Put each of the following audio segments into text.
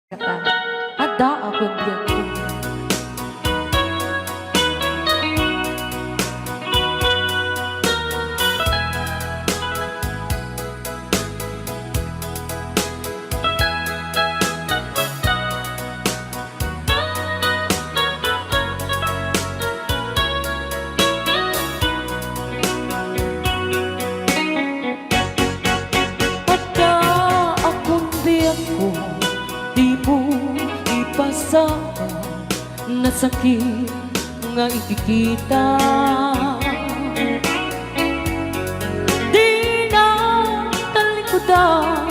kata ada akong biyakin. Nasakit nga ikikita, di na talikudan,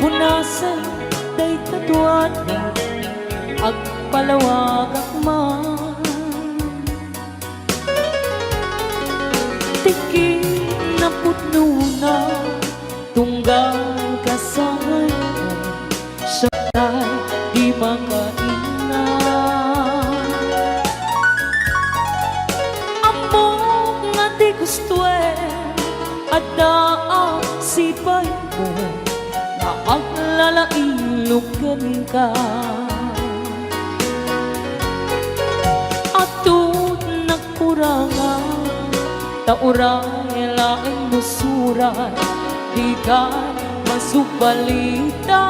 punasan day tatuan ag palawag akman. Tiki na putno na tunggal kasangay mo, siya tay di makaingat. Gusto at daang sipay mo na ang lalailugan ka. At doon nagkurangan, tauray laing musuran, di ka masubalita.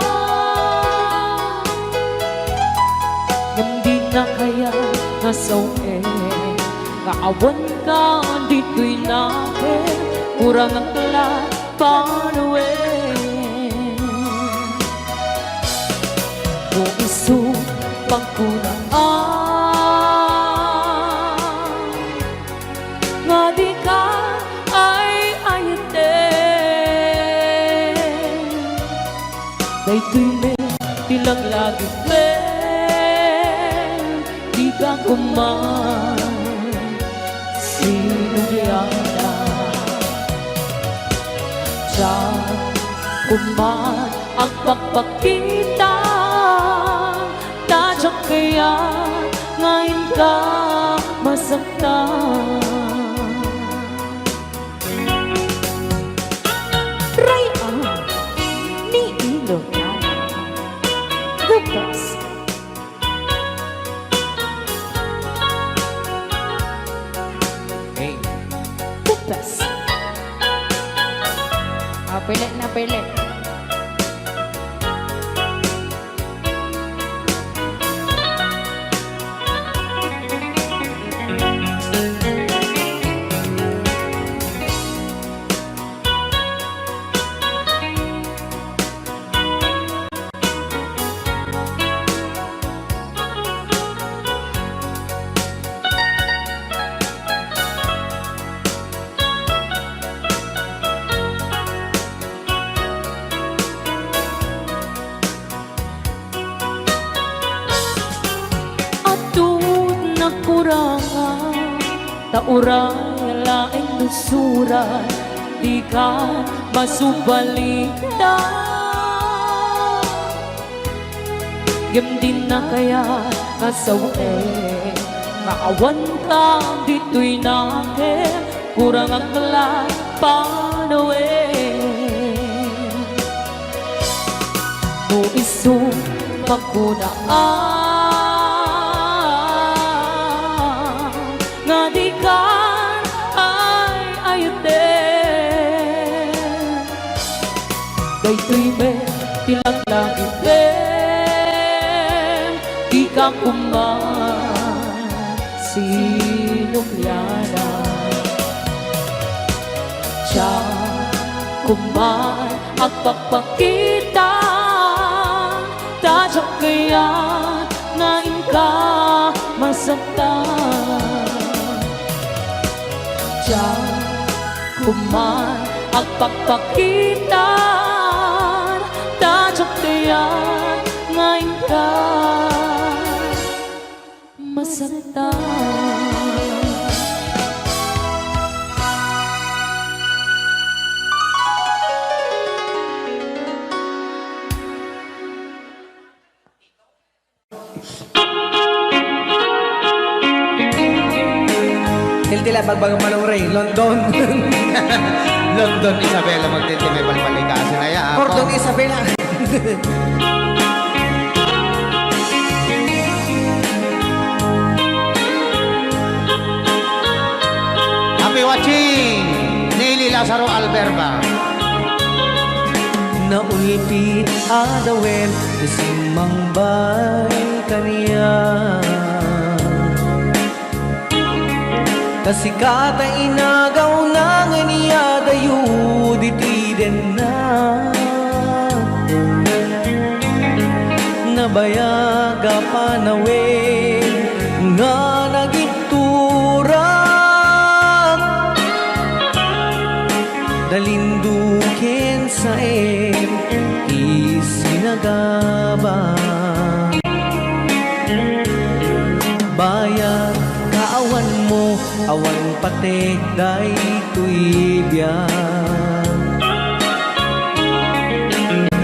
Hindi na kaya nasawe, kaawan ka dito'y namin, kurang ang lahat panuwi. Kung isupang kunaan, nga di ka ay ayatin. Dayto'y may tilang lagi di ka kuman. Sinugiyana diyan kuman ang pagpakita, tadyak kaya ngayon ka masaktan. Rayaan ni Ilocano, the best. Pilit na pilit. Tauray laing nusuran, di ka masubalita. Gam din na kaya nasawe, maawan ka dito'y namin, kurang ang lahat panuwi. Mo isong magkunaan, nga di ka ay ayatin. Dayto'y may tilang langit di ka kuman. Sinugiyana diyan kuman ang pagpakita, tadyak kaya ngayon ka masaktan. Diyan kuman ang pagpakita, tadyak kaya ngayon ka masaktan. Tila bagbagang malungray, London. London, Isabela, magtitimay palipalikasin na yan. Cordon, Isabela. watching Nelly Lazaro Alberba. Naulpit adawen isimang bay kaniya Kasikata inagaw na nga niya dayo ditiden na Nabayaga panawin nga nagiturak Dalindukin sa isinagaba Bayag kaawan mo awan patek day tuibyan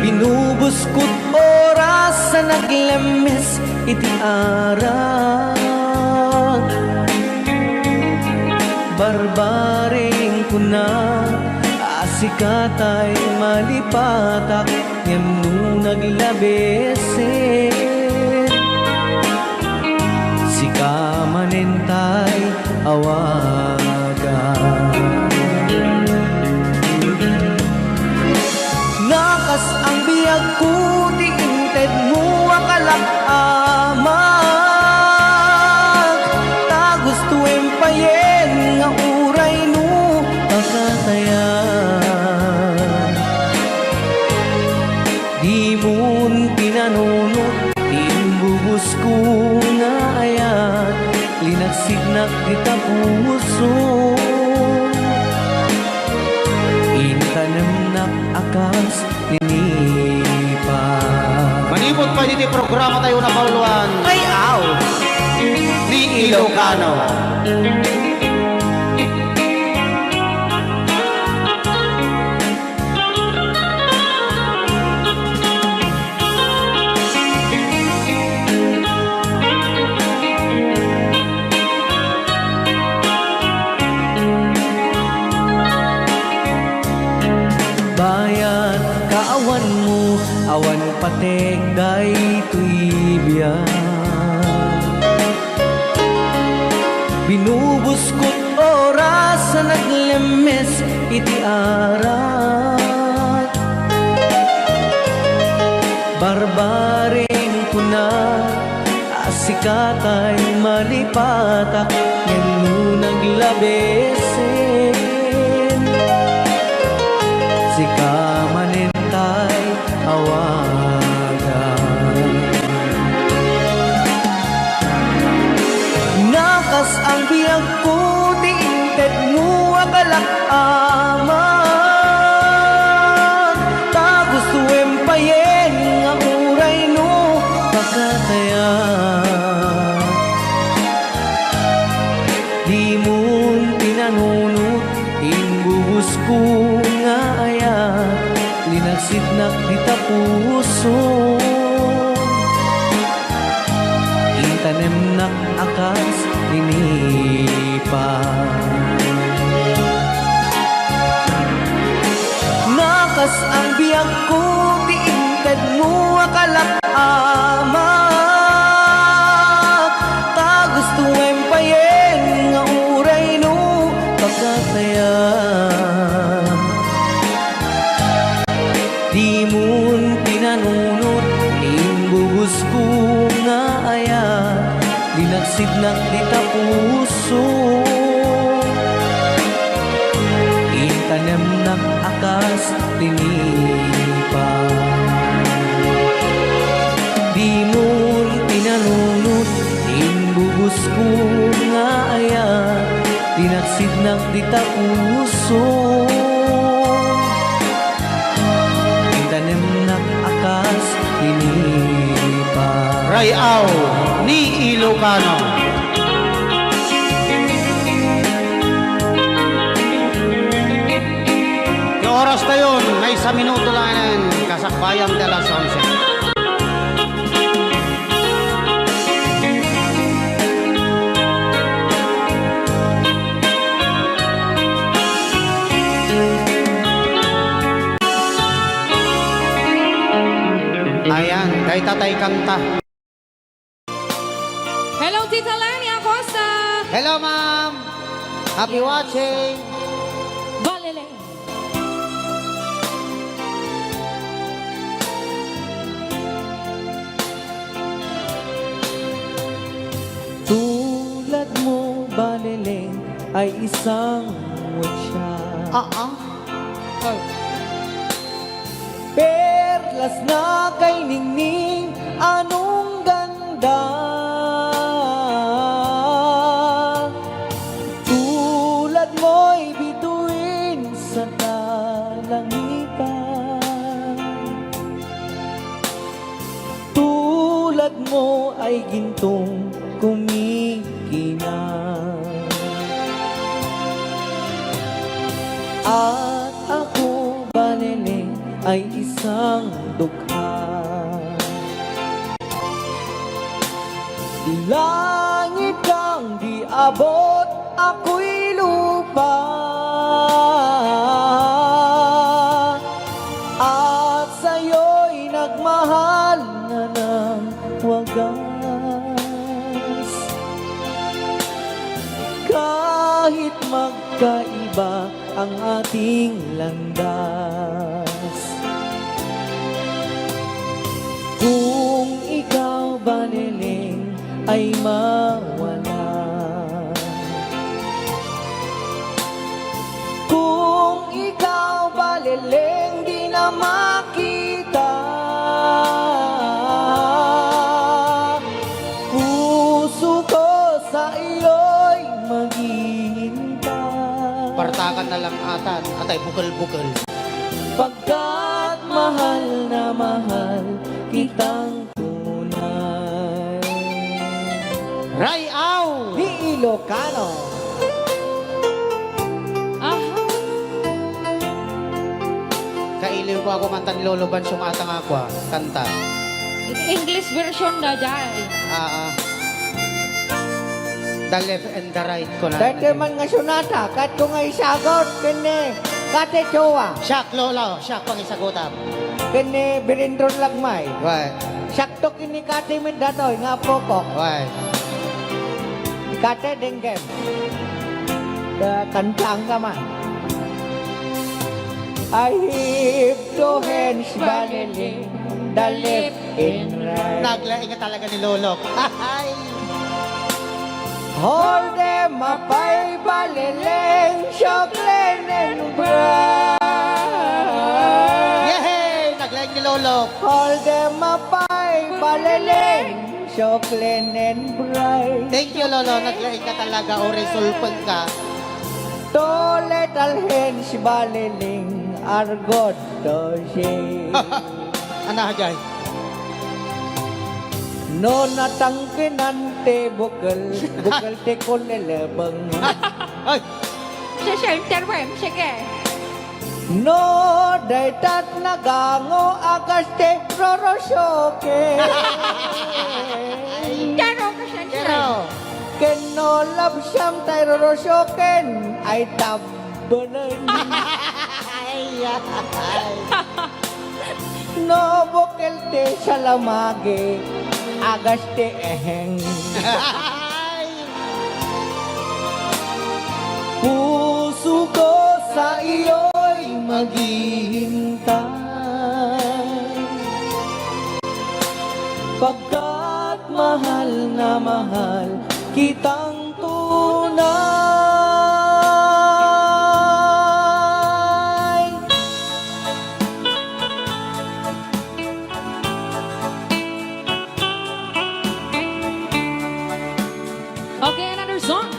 Binubuskot oras sa naglemes iti arag Barbaring kuna asikatay malipatak Ngem no naglabesin Sika manentay awagan Nakas ang biyag ko di inted mo akalak amag Ta gusto empayen nga uray no pagkatayan Di mo'n pinanunot Timbubus ko nga ayan Linagsignak di tapuso Intanamnak akas linipa Manipot pa dito programa tayo na kauluan. Ay aw! Ni Ilocano. Bayan kaawan mo awan patek day tuibyan Binubuskot oras sa naglemes iti arat Barbaring kuna asikatay malipatak Ngem no naglabesin Sika manentay awagan Nakas ang biyag ko di inted mo akalak amag Ta gusto empayen nga uray no pagkatayan Di mo'n pinanunot Imbubus ko nga ayan Linagsidnak di tapuso Intanemnak akas linipa Nakas ang biyag ko di inted mo akalak amag Ta gusto empayen nga uray no pagkatayan Di mo'n pinanunot Imbubus ko nga ayan Linagsidnak di tapuso Intanemnak akas linipa Di mo'n pinanunot Imbubus ko nga ayan Linagsidnak di tapuso Intanemnak akas linipa Rayaw ni Ilocano. Yung oras na yun, may 1 minuto lang yan, kasakbayang de las 11. Ayan, kay Tatay Kanta. Hello, Tita Lani Acosta! Hello, ma'am. Happy watching. ay isang wutya. Oh. Perlas na kay ningning, anong ganda. Tulad mo'y bituin sa kalangitan. Tulad mo ay gintong kumikinang. At ako, Balele, ay isang dukha. Langit kang di abot, ako'y lupa. At sa'yo'y nagmahal na ng wagas. Kahit magkaiba ang ating landas, kung ikaw, Baleleng, ay mawala, kung ikaw, Baleleng, di na makita, puso ko sa iyo'y maghihintay. Partakan na lang atan, atay bukal-bukal. Pagkat mahal na mahal kitang tunay. Rayaw! Ni Ilocano. Aha. Kailiw ko ako manta ni Lolo Ban, sumatang ako kanta. English version na dyan. The left and the right ko na. Dahil man nga sunata, kat ko nga isagot, kene, kate chowa, Siyak, Lolo, siyak pang isagutam. kene birindron lagmay. Why? Sakto kini kate min datoy, nga pokok, Why? kate denggem. Kantang ka man. I have two hands, Balele, the left and right. Naglaing ka talaga ni Lolo. Ay! Hold them up, ay Baleleng, Shoklen and bright. Yehey! Naglaing ni Lolo. Hold them up, ay Baleleng, Shoklen and bright. Thank you, Lolo. Naglaing ka talaga. O resolve ka. To little hands, Baleleng, are good to see. Ano, Jay? No natangkinante bukal, bukal te ko lelebang. Ay! Sa center mo, sige. No daytat nagango agaste rorosyoke. Taro ka siya siya. Pero, Ken no love siyam tay rorosyoken ay tabbalan. No bukal te salamage agaste eheng. Puso ko sa iyo'y maghihintay. Pagkat mahal na mahal kitang tunay. Okay, another song.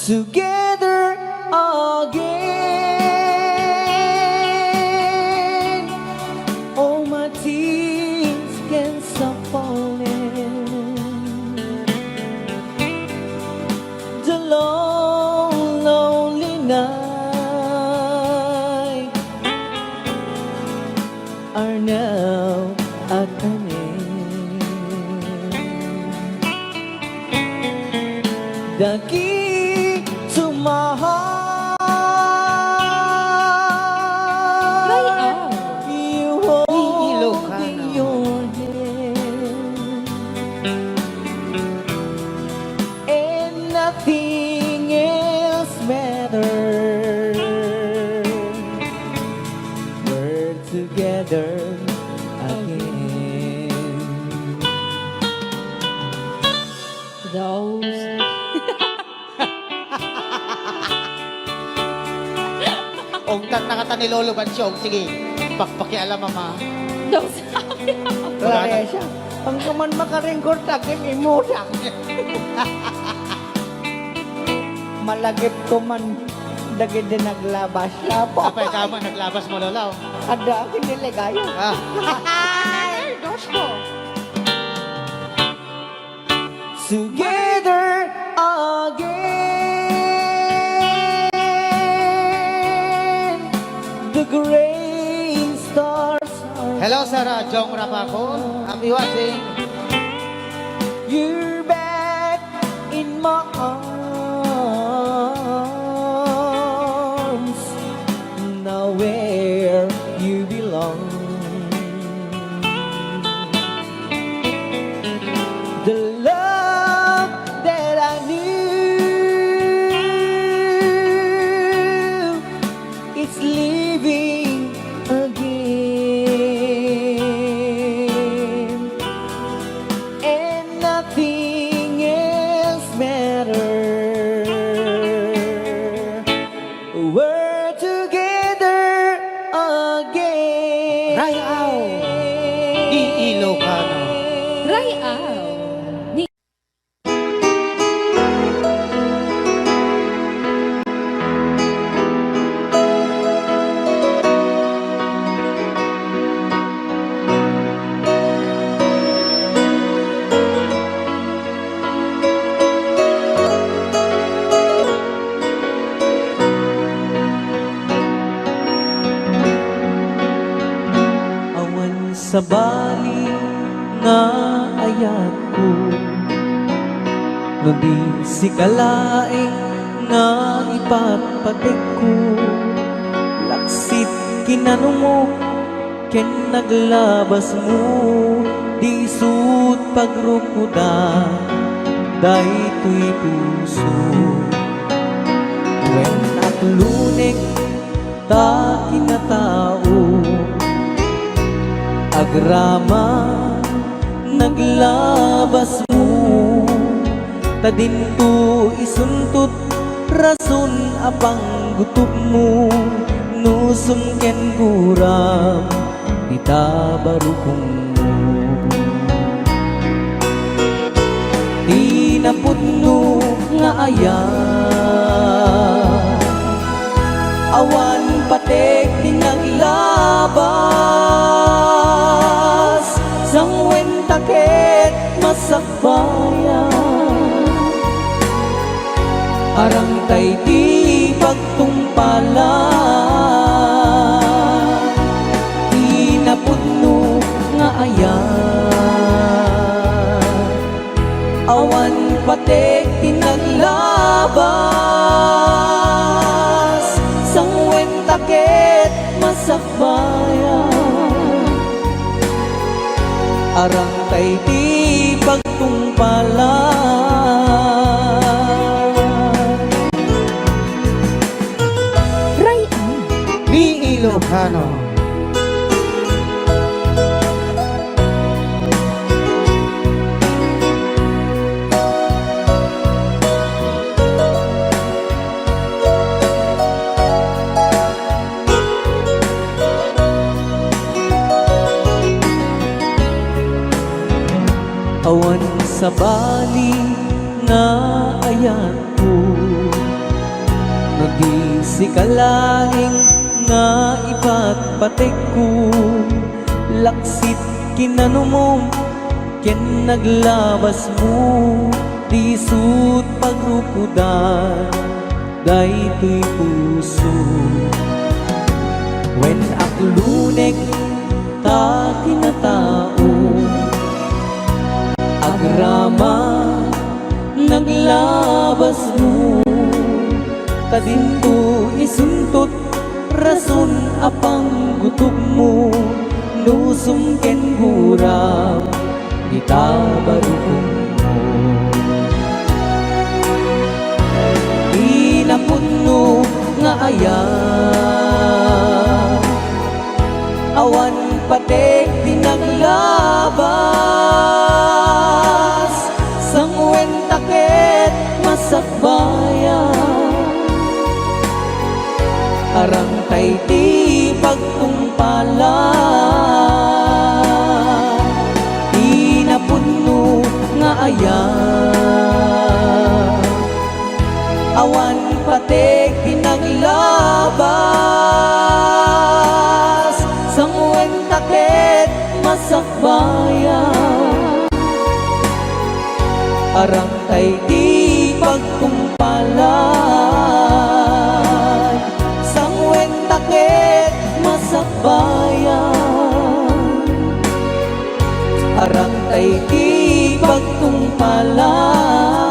Together again. All my tears can stop falling. The long, lonely night are now at an end. The key to my heart, you hold in your hand, and nothing else matters. We're together again. Those. kanta ni Lolo Bansyog. Sige, pakialam mama. Daw sabi. Claresa, ang kaman makaringkor takin imutak. Malagip ko man dagid din naglabas na po. Apay kama naglabas mo lolaw. Ada akin niligayo. Ah, Ay, dos ko. Together again, the great stars are. hello Sarah, Jong Rapako. I'm watching. You're back in my arms, now where you belong. The love that I knew is living again, and nothing else matters. We're together again. Rayaw. Di Ilocano. Rayaw. Ni Awan sa bali nga ayat ko, no di si kalaing nga ipapatik ko. Laksit kinanungo ken naglabas mo, di sut pagrukuda daytoy puso. When aklunek ta kinatao, agrama naglabas mo, tadinto isuntot rason apang gutup mo, nusum ken guram dita barukong mo. Di napudno nga ayan, awan patek di naglabas, sangwen taket masakbayan, arang tay di pagtumpalan. Di napudno nga ayan, awan patek di naglabas, sangwen taket masakbayan, arang tay di pagtumpalan. Rayaw. Di Ilocano. Awan sa bali nga ayan ko, nadi si kalaing nga ipatpatek ko. Laksit kinanumom ken naglabas mo, di sut pagrukudan daytoy puso. When aklunek ta kinatao, agrama naglabas mo, kadinto isuntot rason apang gutup mo, nusum ken guram kita barukong mo. Di napudno nga ayan, awan patek di naglabas, sangwen taket masakbayan, arang tay di arang tay di pagkumpalan, sangwen takit masakbayan, arang tay di pagkumpalan.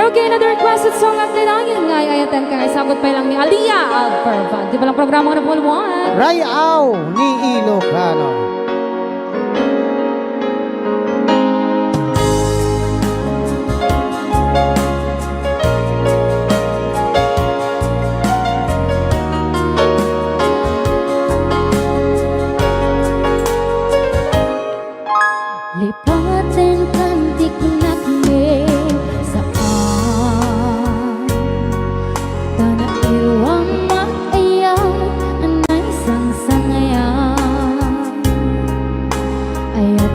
Okay, another requested song at kailangan nga ayatan ka. Isagot pa lang ni Aliyah Alperva. Di ba lang programa ko na pulmuan? Rayaw ni Ilocano. Lipatin kantik nakme saan tanah iwang makayaw anay sangsangayan ayat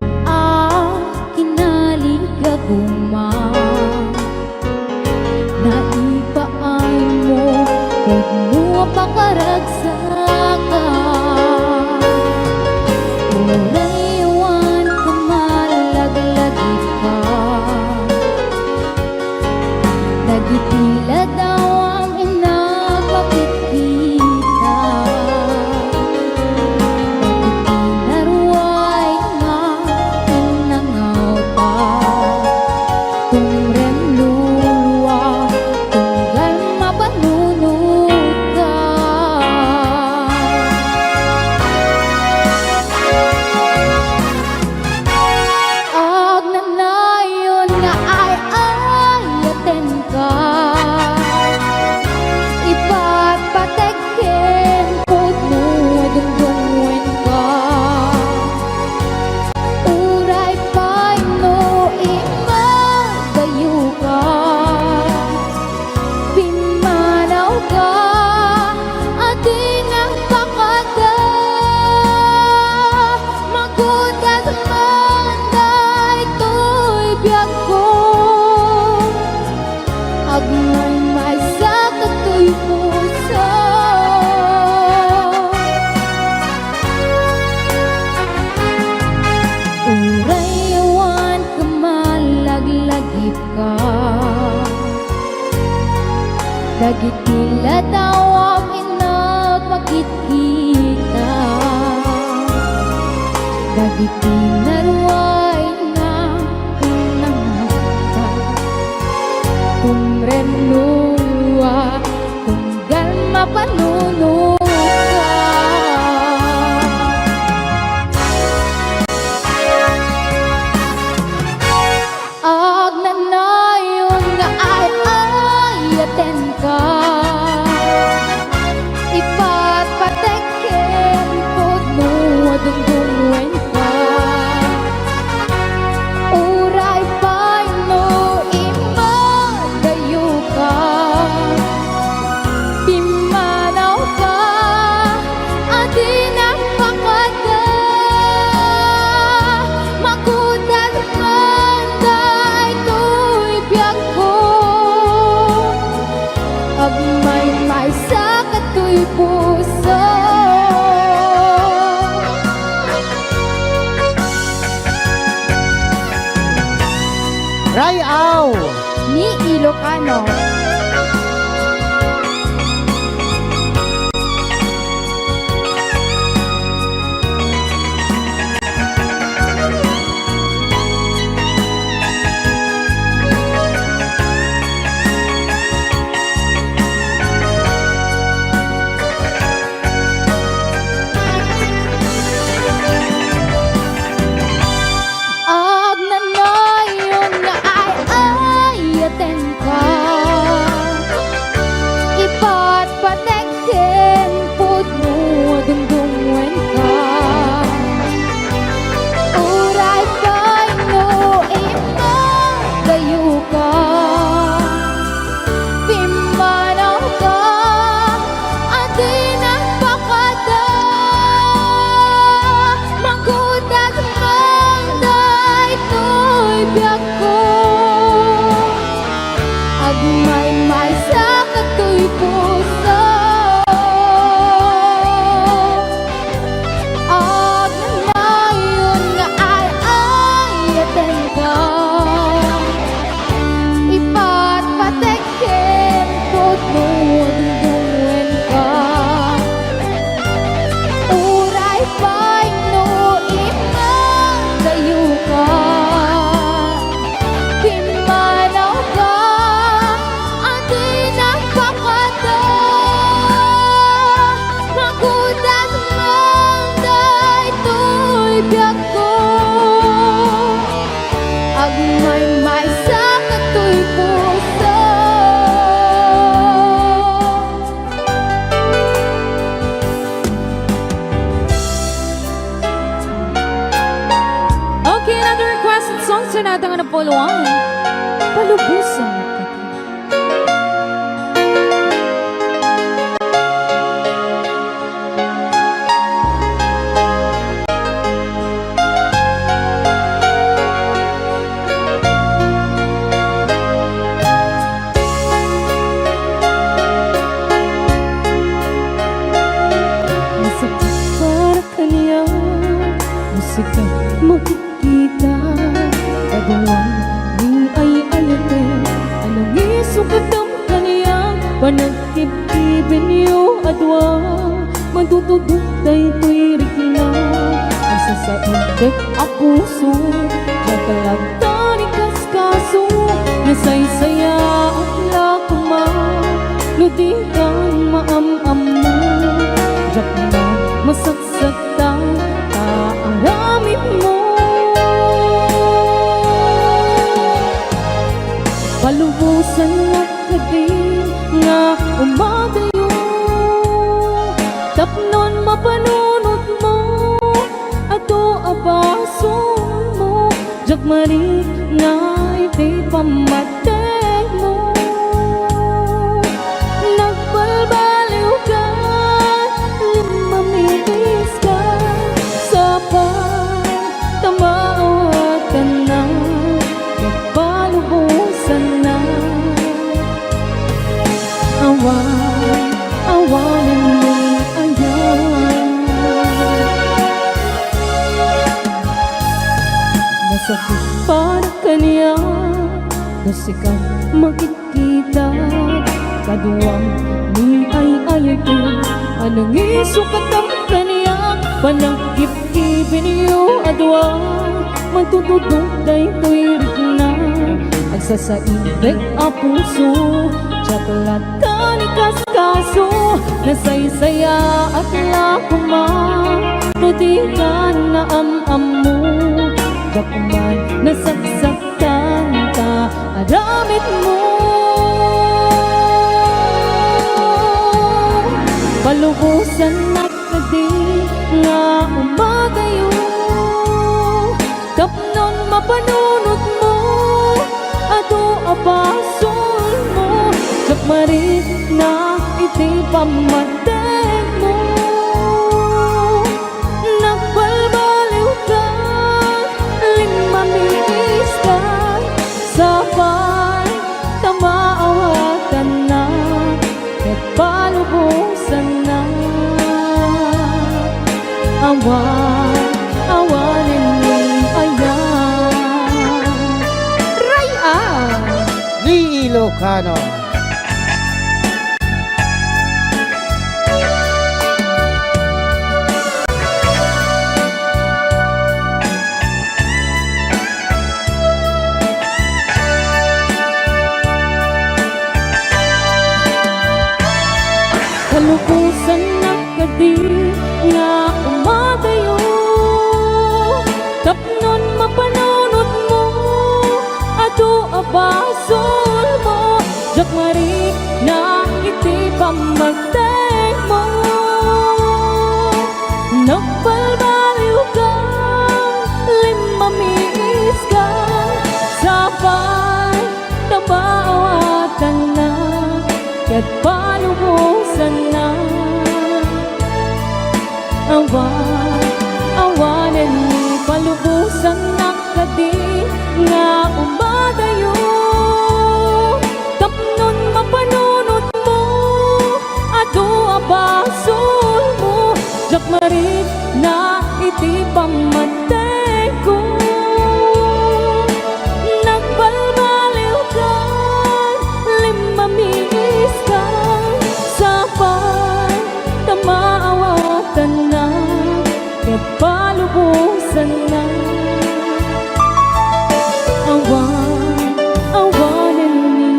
kinaligaguman naipaay mo huwag mo pakaragsakan uraywan ka malaglagi ka nagitila daw ang inapakikita nagitinaruay nga inangauta tumren luluwa tunggal mapanunod ka ag nanayon nga ay ayaten ka ipatpateken pud mo dungdungwen ka uray pay no imagayo ka pimanaw ka at inapakada magudat man daytoy biyag ko agmay may sakatoy puso urayawan ka malaglagip ka dagitila daw ang inapakikita dagitinaruay nga inangata tumren luwa tunggal mapanunod ka ag nanayon nga ay ayaten ka ipatpateken pud mo dungdungwen ka uray pay no imagayo ka pimanaw ka at inapakada magudat man daytoy biyag ko agmay may sakatoy puso Rayaw Ni Ilocano. ag nanayon nga ay ayaten ka natin ang napuluan. Palubusan ka. Musika makikita Kagawang ni ay ayatin Anong isukat ang kaniyang Panagkip-kipin niyo adwa Matutudutay ko'y rikna Ang sasaintek ang puso Nakalagta ni kaskaso Nasaysaya at lakuma Ludikan maam-am mo Diyak na masagsagtang Aramid mo Palubusan na kadi nga umadayo Tapnon mapanunod mo Ato abason mo Diyak marik na iti pamateg mo Nagbalbaliw ka Mamitis ka Tamawag ka na Nagpalubusan na Awanan mo ayan Masakit para kaniya Musika makikita Kaduwang ni ay ayatin Anong isukat ang kaniya Panagkip-kipin niyo adwa Magtutudutay ko'y rikna Ang sasaintek ang puso Tsakalata ni kaskaso Nasaysaya at lakuma Nudikan na am-am mo Dakuman nasagsaktan ka Aramid mo Palubusan na kadi nga umagayo Tapnon mapanunod mo Ato abasol mo Diyak marit na iti pamateg mo Nagbalbaliw ka Limamiis ka Sabay tamaawatan na At palubusan na Awanin mo ayan Raya Ni Ilocano. Kalubusan na kadi nga umadayo Tapnon mapanunod mo Ato abasol mo Diyak marik na iti pamateg mo Nagbalbaliw ka Limamiis ka Sabay tabaawatan na Kat palubusan na Awanan ni palubusan na kadi nga umadayo Tapnon mapanunod mo Ato abasol mo Diyak marit na iti pamateg ko Nagbalbaliw ka Limamiis ka Sabay tamaawatan na Kat palubusan na Awanan ni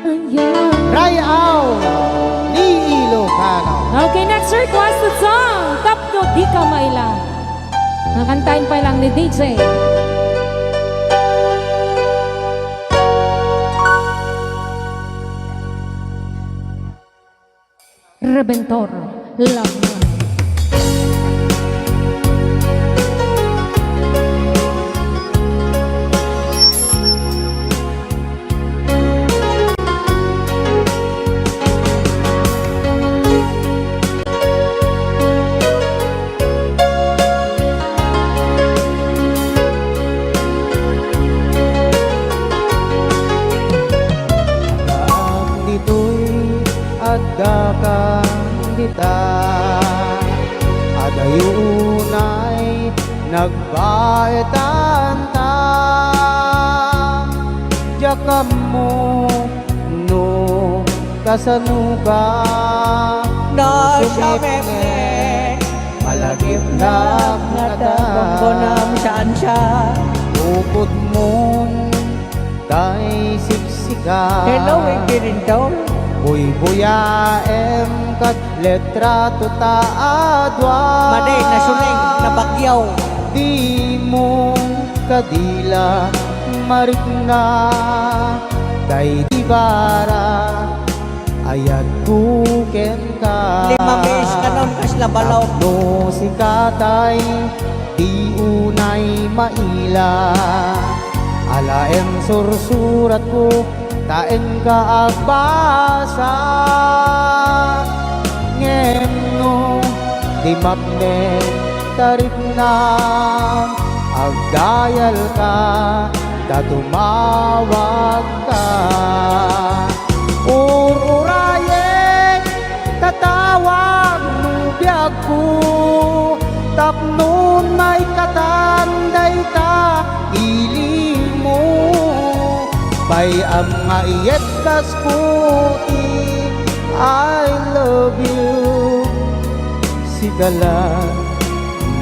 ayan Rayaw ni Ilocano. Okay, next requested song. Tapno, di ka mailang. Nakantayin pa lang ni DJ. Rebentor, Love Songs. dibara adayunay nagbaetan ta jakam mo no kasanuka No siya meme malagip na Bonam saan siya Upod mong tay siksika Hello, Kirintaw Uy buyaem kat letra tuta adwa Maday, nasuling, nabagyaw Di mong kadila marikna Day dibara ayat kuken ka 5 beses ka nun kasla balaw Tapno si katay di unay maila Alaem sursurat ko taen ka agbasa Ngem no di mapne tarit na Agdayal ka tatumawag ka Ururayen tatawag mo biyag ko Tapnon may katanday ta iling mo Bayam nga iyet kas puti I love you Sigala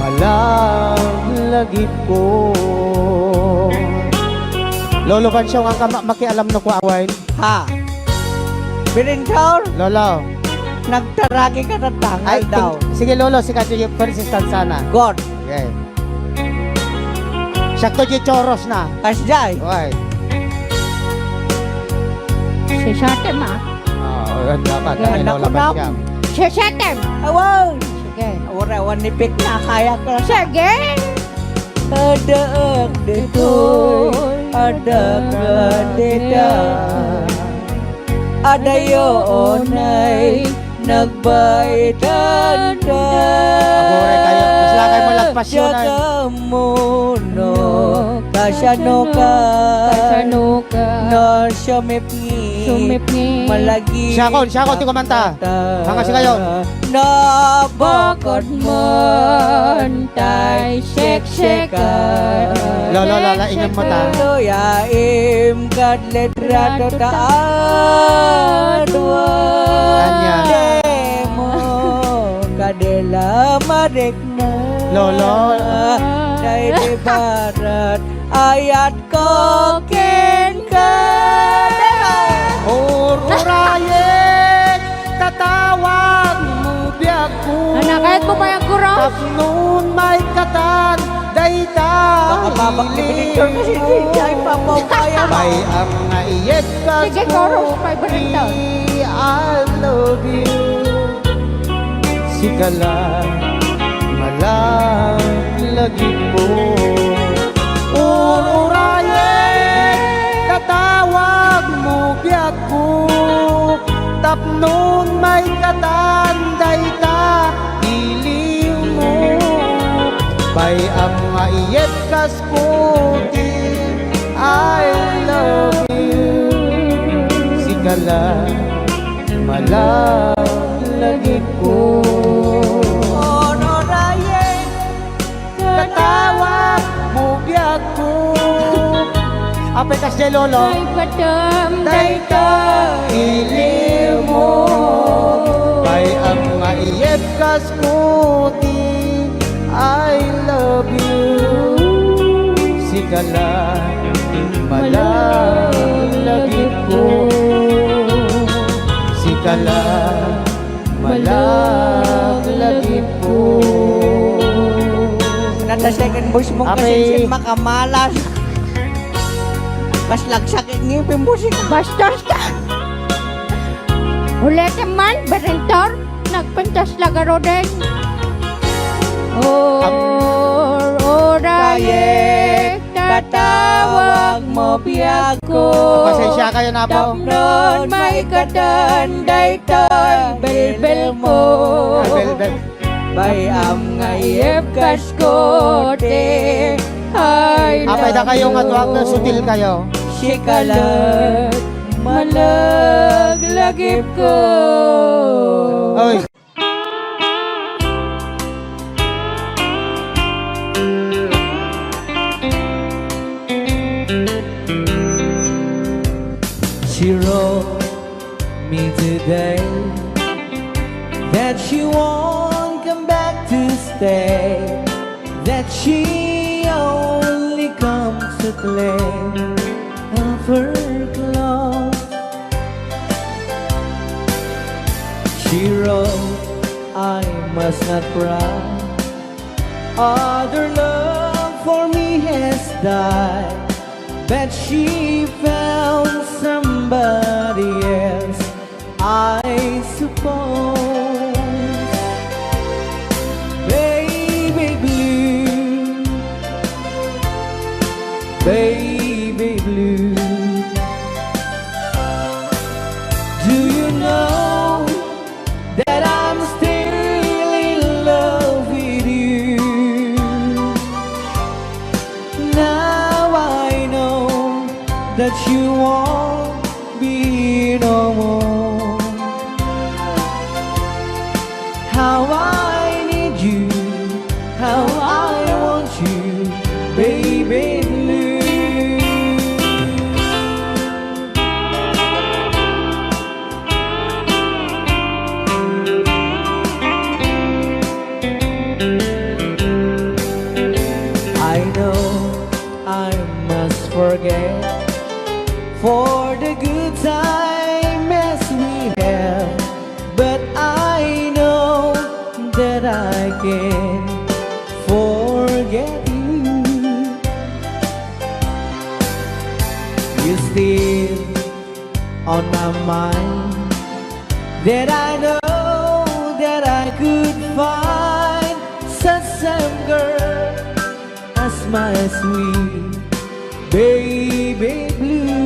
malaglagip ko Lolo Bansyong ang makialam na ko awain Ha Kirintaw Lolo Nagtaragi ka na tangal daw sige Lolo, sikat yung persistent sana God Okay Sakto yung choros na Kasjay Okay Si Shatem ah. Oo, yan dapat Yan, Lola naku, Bansyang Si Shatem. Awang Sige. Wala nipik na kaya ka Sige. Ada detoy Ada kadeda Ada yonay Nagbaitan ka Agore kayo, maslakay mo lagpas yun ay Jagamuno Kasyano ka Kasano ka. No sumipngi Sumipngi. Malagi Syakon, di kumanta Hanga si kayo Na Bakod man tay shek-shekan. Lolo, ingin mo ta Yaim kad letra to taadwa Kanya. Demo kadela madekna Lolo. Day di barat ayat ko ken ka Ururayen tatawag mo biyag ko Anak, kahit mo pa yung kuro. Tapnon may katan dayta Baka babak ni Benito kasi hindi ay papawaya May ang naiyet ka Sige, chorus, 500 daw. I love you Sigala malaglagi mo Ururayen tatawag mo biyag ko Tapnon may katanday ta iliw mo Bay ang maiyet kas puti I love you Sigala malaglagi ko Onorayen Katawag mo biyag ko Apay kas de lolo Ay badam Dayta iliw mo Bay ang maiyet kas puti I love you Sigala malaglagi ko Sigala malaglagi ko Nata second voice mo kasi makamalas Mas lagsakit ngipin mo siya Bastos ka. Ulit naman, Berentor. Nagpantas lagaro din. Oraye, tatawag mo biyag ko. Pasensya kayo na po Tapnon may katanday toy belbel mo. Bel. Bayam Ngayep kas ko te. Ay Apay na kayo nga tuwag na sutil kayo Sikalat malaglagip ko. Oy me today that she won't come back to stay, that she only comes to claim of her clothes. She wrote, I must not cry, other love for me has died, but she found somebody else, I suppose. Baby blue, baby blue, do you know that I'm still in love with you? Now I know that you won't be no more. How I need you, how I want you, baby blue. I know I must forget for the good time as we have, but I know that I can forget you. You're still on my mind, that I know that I could find such a girl as my sweet baby blue,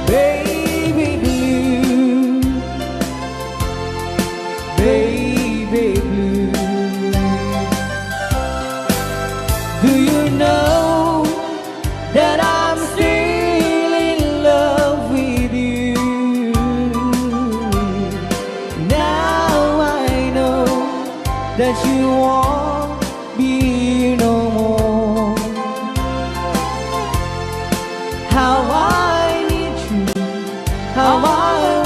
baby blue, baby blue. Do you know that I'm still in love with you? Now I know that you won't be no more. How I need you, how I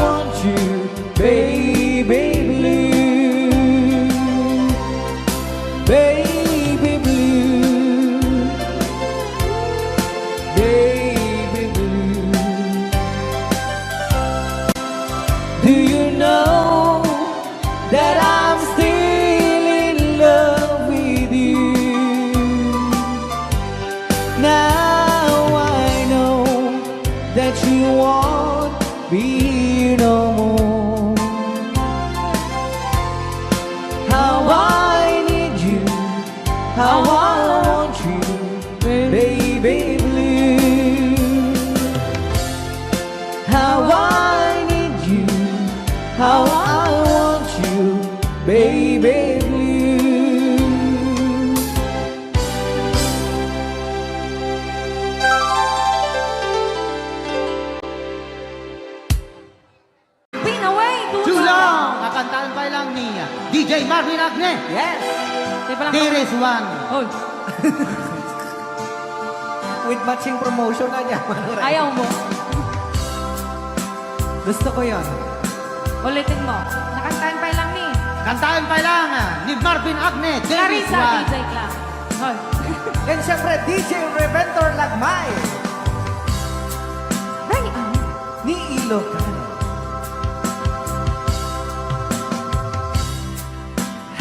want you, baby blue, baby blue, baby blue. Do you know that I'm still in love with you? Now I know that you won't be no more. How I need you, how I want you, baby blue. How I need you, how I want you, baby blue. Been away, Too long! Kakantaan pa lang ni DJ Marvin Agne. Yes! Di ba lang? There is one. Hoy, With matching promotion na niya. ayaw mo. Gusto ko yon. Ulitin mo. Nakantahan pa lang ni Kantaan pa lang ni Marvin Agne. There is Clarissa one. DJ Clark. Hoy. And syempre, DJ Reventor Lagmay Ay, ano? ni Ilocano.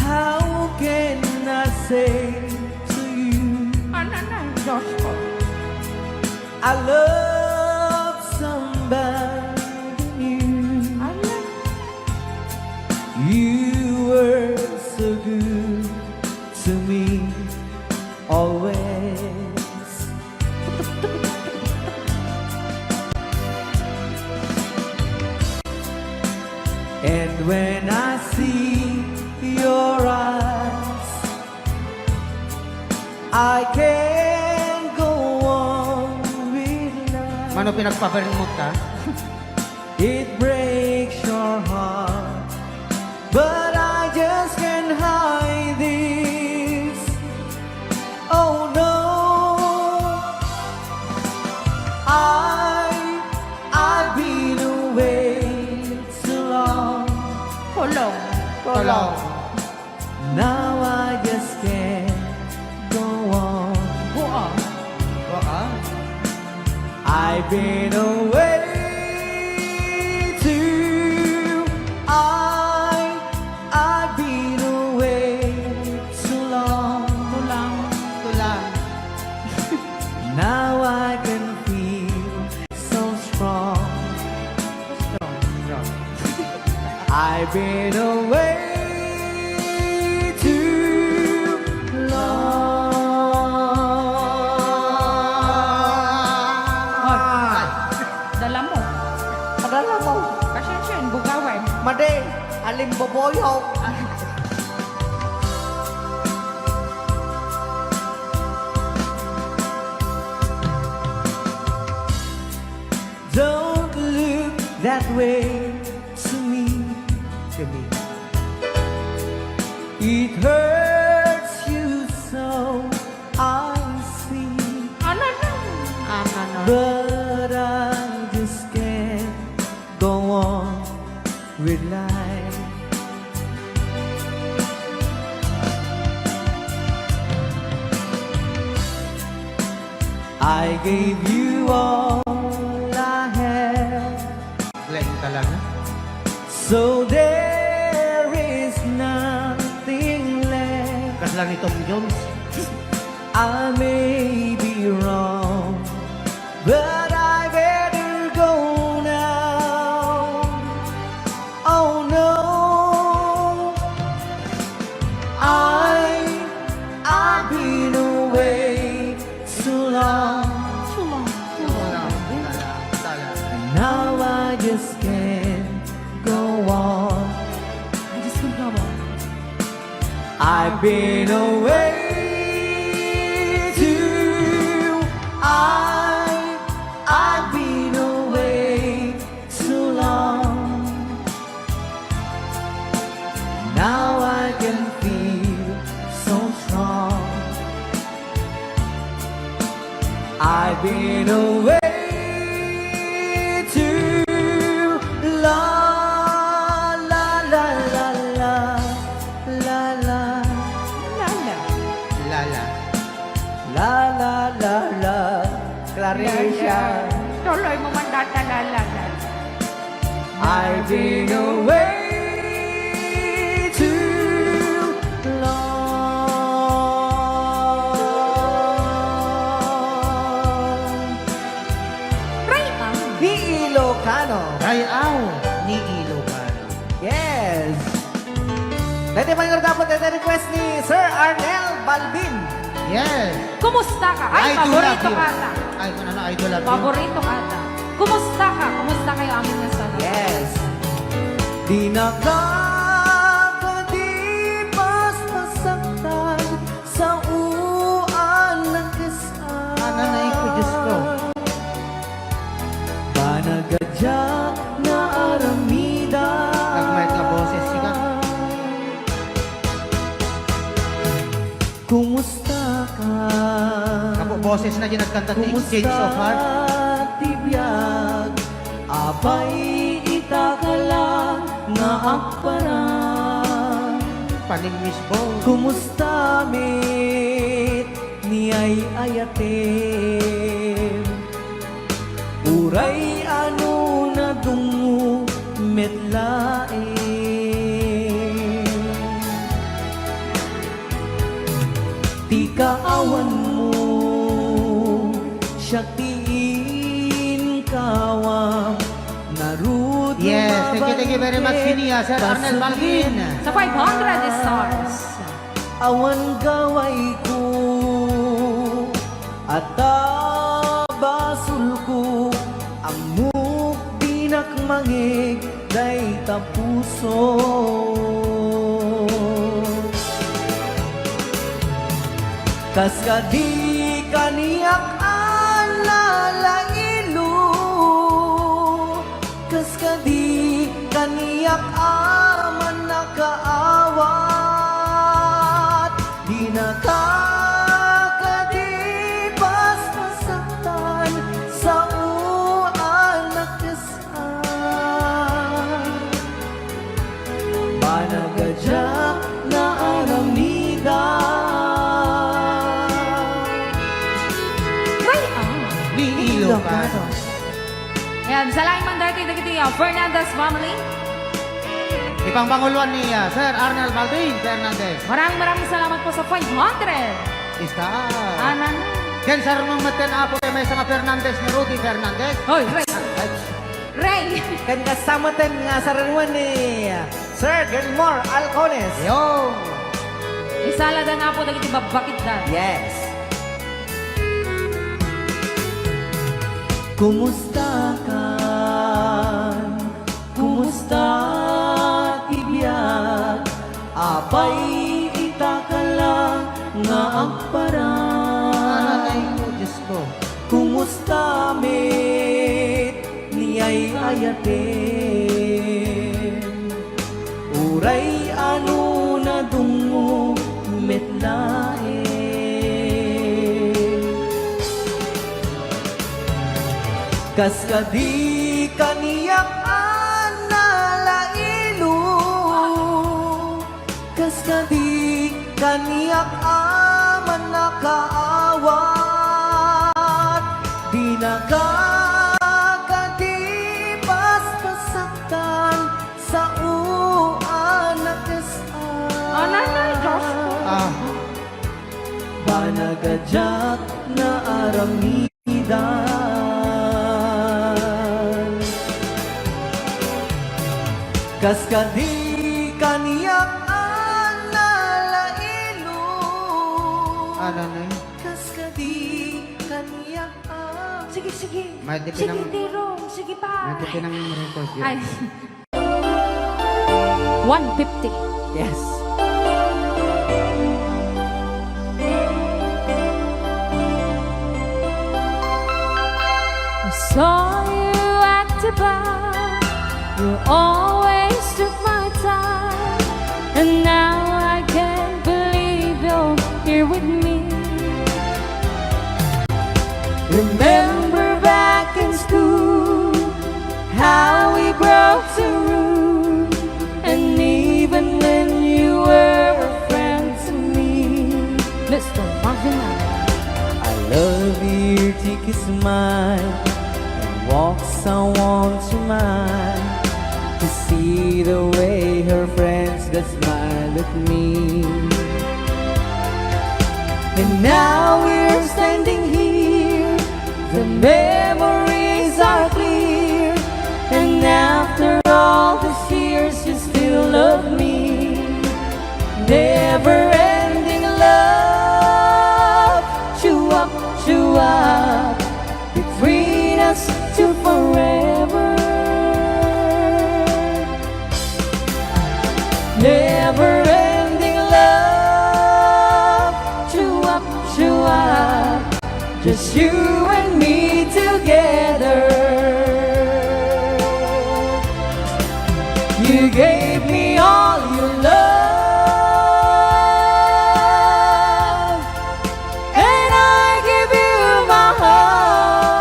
How can I say to you Ano na? Diyos ko. I love somebody new? Ano? You were so good to me always. And when I see your eyes, I can't go on with life. Mano pinagpaparimot ka? It breaks your heart, but I just can't hide this. Oh no, I've been love. Now I just can't go on. Go on. I've been away too. I've been away too long. Tulang. Now I can feel so strong. I've been away too long. Dala mo. Padala mo. Kasi siya, bugawan. Made, alim boboyo. Don't look that way to me. It hurts you so, I see. Ano na? But I just can't go on with life. I gave you all I had, Lain talaga. so there is nothing left. Kas lang ni Tom Jones. I may be wrong, but I better go now. Oh no, I've been away too long. And now I just can't go on. I've been away too. I've been away too long. Now I can feel so strong. I've been away too long. La la la la la la. Lala. La la la la, Claricia. Tuloy mo man datalala. I've been away too long. Right on. Ni Ilocano. Rayaw ni Ilocano. Yes. Dati pa yung dapat request ni Sir Arnel Balbin. Yes. Kumusta ka? Ay, I do love paborito you. ka ata. Ay, ano, I do love you. Paborito ka ata. Kumusta ka? Kumusta kayo amin na sana? Yes. Di nakakadipas masaktan sa uan ng kisan. Nanay ko, Diyos ko. Panagadya na aramida. Nagmayat na boses, sikat. Kumusta ka? Kapo boses na dyan nagkanta ng Exchange of Heart. Tibiyag, apay itakala nga akparan. Paning mismo. Kumusta mit niyay ayatem? Uray ano na dungo metlaem. Di kaawan mo siya tiin kawam narud. Yes, thank you very much, Sinia, Sir Arnel Balbin. Sa 500 stars. Awan gaway ko at tabasul ko amuk dinakmangig day tapuso. Kas kadi kaniyak alalailo, kas kadi kaniyak aman nakaawat, di nakakadipas masaktan sa uan na kesan. Banagadyak na aramida. Ni Ilocano. Ayan, sa laing mandarti dagiti Fernandez family. Ipangpanguluan ni Sir Arnel Baldwin Fernandez. Maraming salamat po sa 500. Ista. Anan. Ken sir mong maten apo kay may mga Fernandez ni Rudy Fernandez. Hoy, Ray. Kan kasama ten nga sa ranuan ni Sir Gilmore Alcones. Yo. Isalada nga po dagiti babakit dan. Yes. Kumusta ka? Kumusta tibiyag? Apay ita ka lang nga agparang. Ay ko, Diyos ko. Kumusta met niyay ayaten? Uray ano na dungo metlaen. Kas kadi kaniyak analailo, kas kadi kaniyak aman nakaawat, di nakakadipas pasaktan sa uan na kesan. Anay, Diyos ko. Banagadyak na aramidan. Kas kadi kaniyak analailo. Ano na yun? Kas kadi kaniyak Sige. May di Sige, pinang... Tirong. Sige pa. May di pinang record yun. Ay. 150. Yes. I saw you at the bar. You always took my time, and now I can't believe you're here with me. Remember back in school how we broke the rule, and even when you were a friend to me, Mr. Marvin. I love your cheeky smile and walks I want to mind, to see the way her friends that smile at me. And now we're standing here, the memories are clear, and after all these years you still love me. Never ending love, chew up between us to forever. Never ending love, chew up, just you and me together. You gave me all your love, and I give you my heart,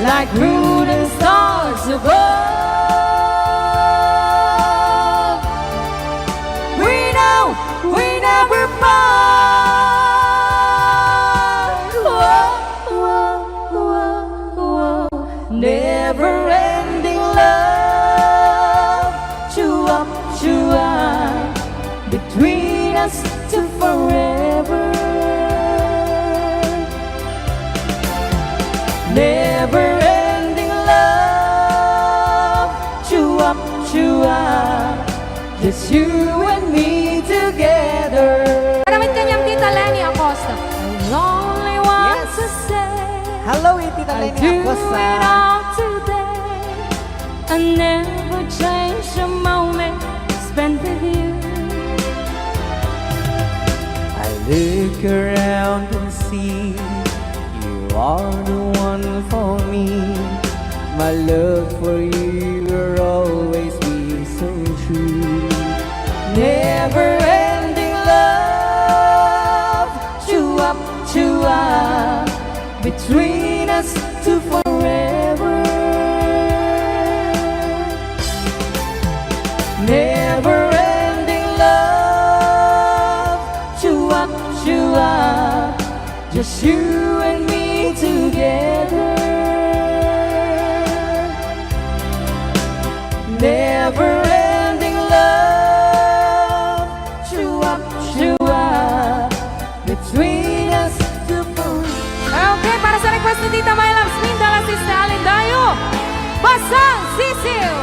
like moon and stars above. We never part. Whoa. Never ending love, chew up between us to forever. Never ending love, chew up, just you and me together. Maraming kanyang tita Lenny Acosta. I only want to say Hello, Tita I Lenny do it Acosta. all today. I never change a moment spent with you. I look around and see you are the one for me. My love for you will always be so true. Never ending love, chew up between us to forever. you and me together. Never-ending love, shoo-up, shoo-up, between us two. Okay, para sa request ni Tita My Loves Mindala, si Stalin Dayo, Basang Sisiw.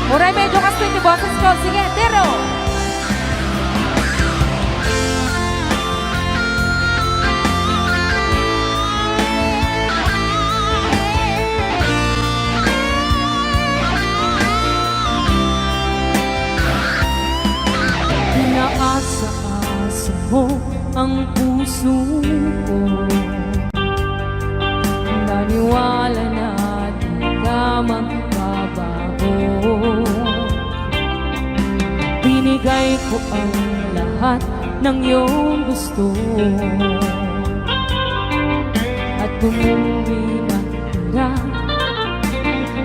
Muray medyo kastoy ni Boses ko. Sige, tiro. Pinaasa-asa mo ang puso ko, naniwala na di ka magbabago. Binigay ko ang lahat ng iyong gusto, at umuwi na nga.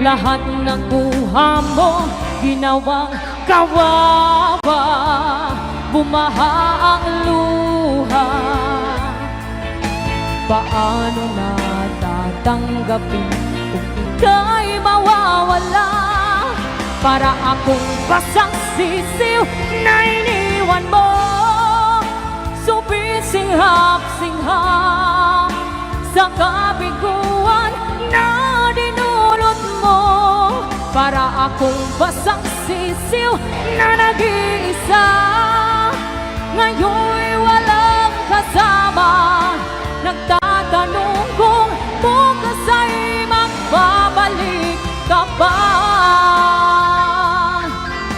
Lahat ng buha mo ginawang kawawa, bumaha ang luha. Paano natatanggapin kung ika'y mawawala? Para akong basang sisiw na iniwan mo, sumisinghap-singhap sa kabiguan na dinulot mo. Para akong basang sisiw na nag-iisa, ngayon'y walang kasama. Nagtatanong kung bukas ay magbabalik ka pa.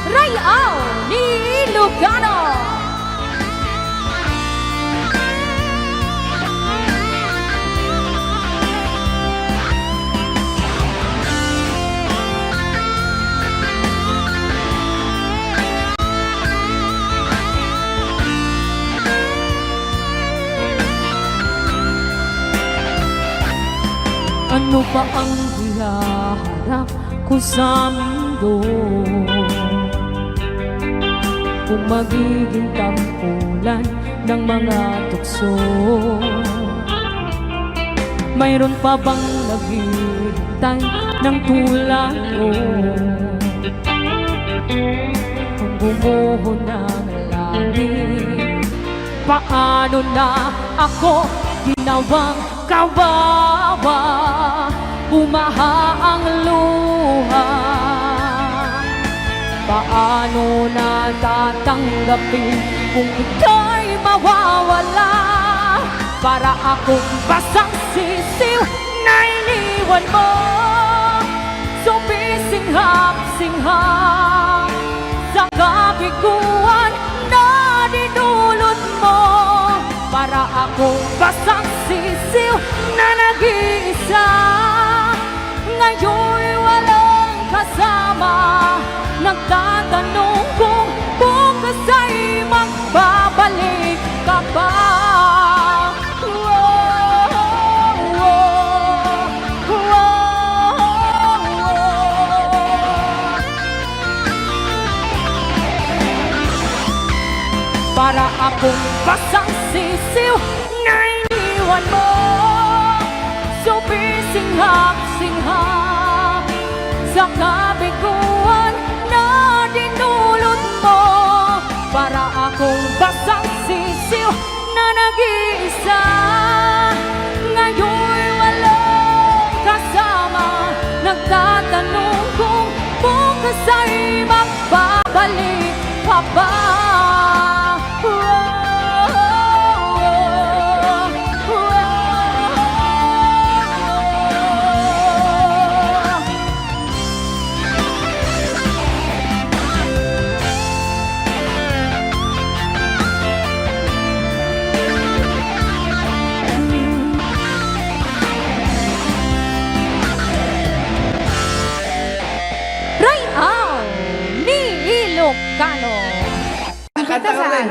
Rayaw ni Ilocano. Ano pa ang hilaharap ko sa mundo kung magiging tampulan ng mga tukso? Mayroon pa bang naghihintay ng tulad ko kung bumuho ng langit? Paano na ako ginawang kawawa, bumaha ang luha? Paano natatanggapin kung ika'y mawawala? Para akong basang sisiw na iniwan mo, sumisinghap-singhap sa kabiguan na dinulot mo. Para akong basang sisiw na nag-iisa, ngayon'y walang kasama. Nagtatanong kung bukas ay magbabalik ka pa. Para akong basang sisiw na iniwan mo, sumisinghap-singhap sa kabiguan na dinulot mo. Para akong basang sisiw na nag-iisa, ngayon'y walang kasama. Nagtatanong kung bukas ay magbabalik ka ba. Rayaw ni Ilocano. Kita saan?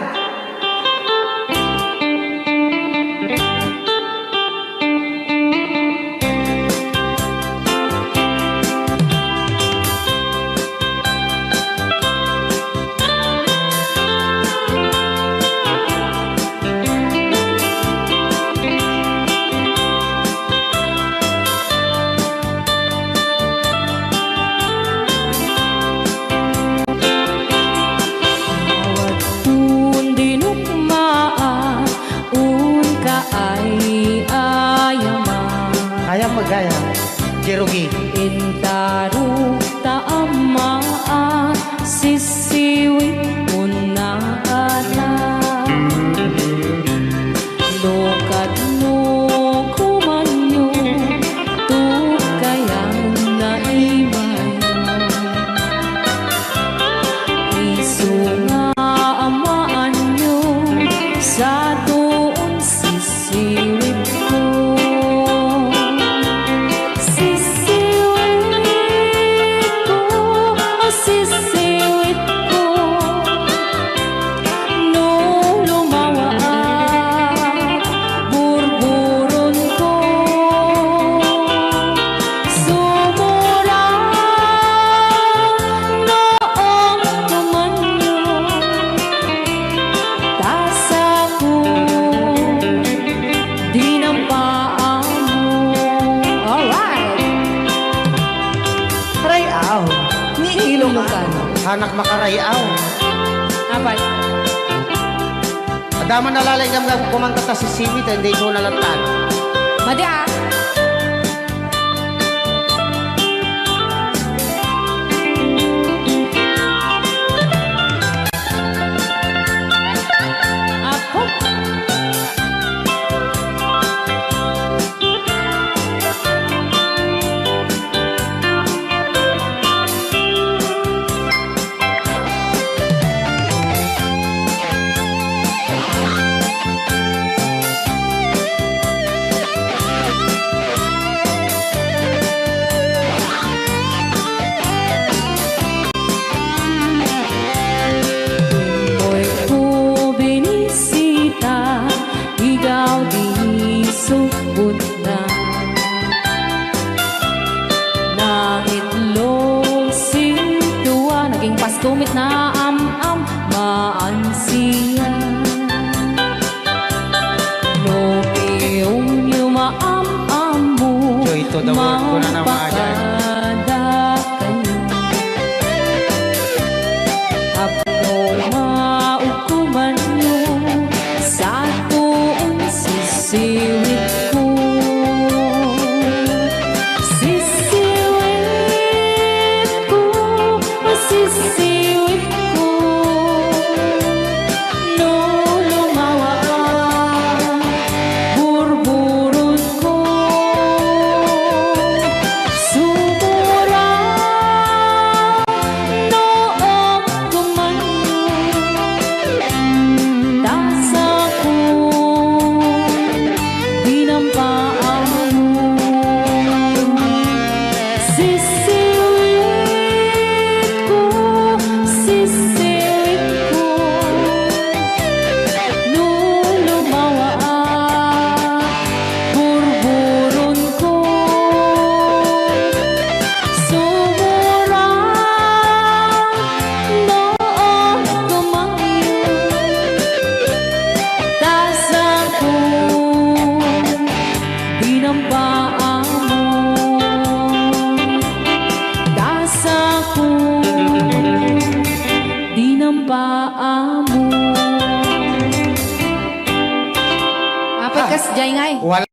Ilocano. Hanak makarayaw. Apat. Adaman nalalay nga mga kumanta ta si Simit, hindi ko nalatag. Madi ah. Ako. Mo'y ko binisita, ikaw di supot na. Nang itlog sintuwa, naging pastumit na am-am maansiya. No iyong yumaam-am mo, Joy to the world ko na naman agad. mapakadakan. Ako maukuman mo sa tuong sisiwit ko. Sisiwit ko, sisiwit ko. No lumawa ang burburot ko. Sumura noong kumanyo. Tasa ko, dinampaan mo. Sisiwit ko, sisiwit ko. No lumawa ang burburon ko. Sumura noong kumanyo. Tasa ko, dinampaan mo. Tasa ko, dinampaan mo. Apat kas jay ngay. Wala.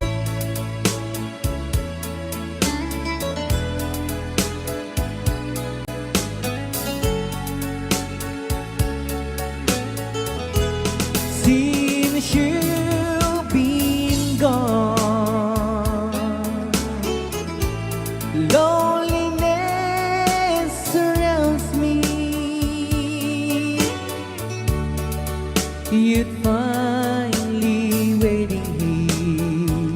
Since you've been gone, loneliness surrounds me. You'd finally waiting here,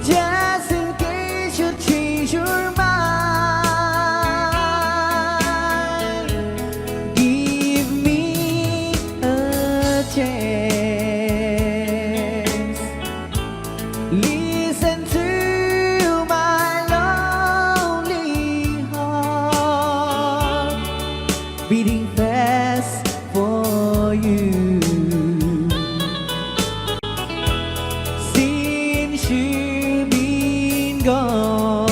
just in case you change your mind. Give me a chance. Listen to my lonely heart, beating fast for you. Since you've been gone,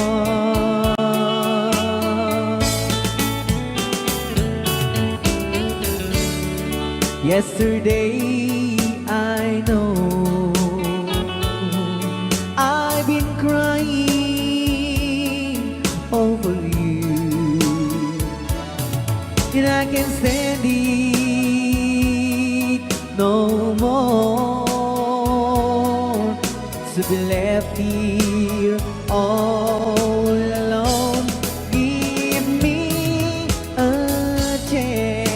yesterday I know I've been crying over you, and I can't stand it no more to be left here all alone. Give me a chance.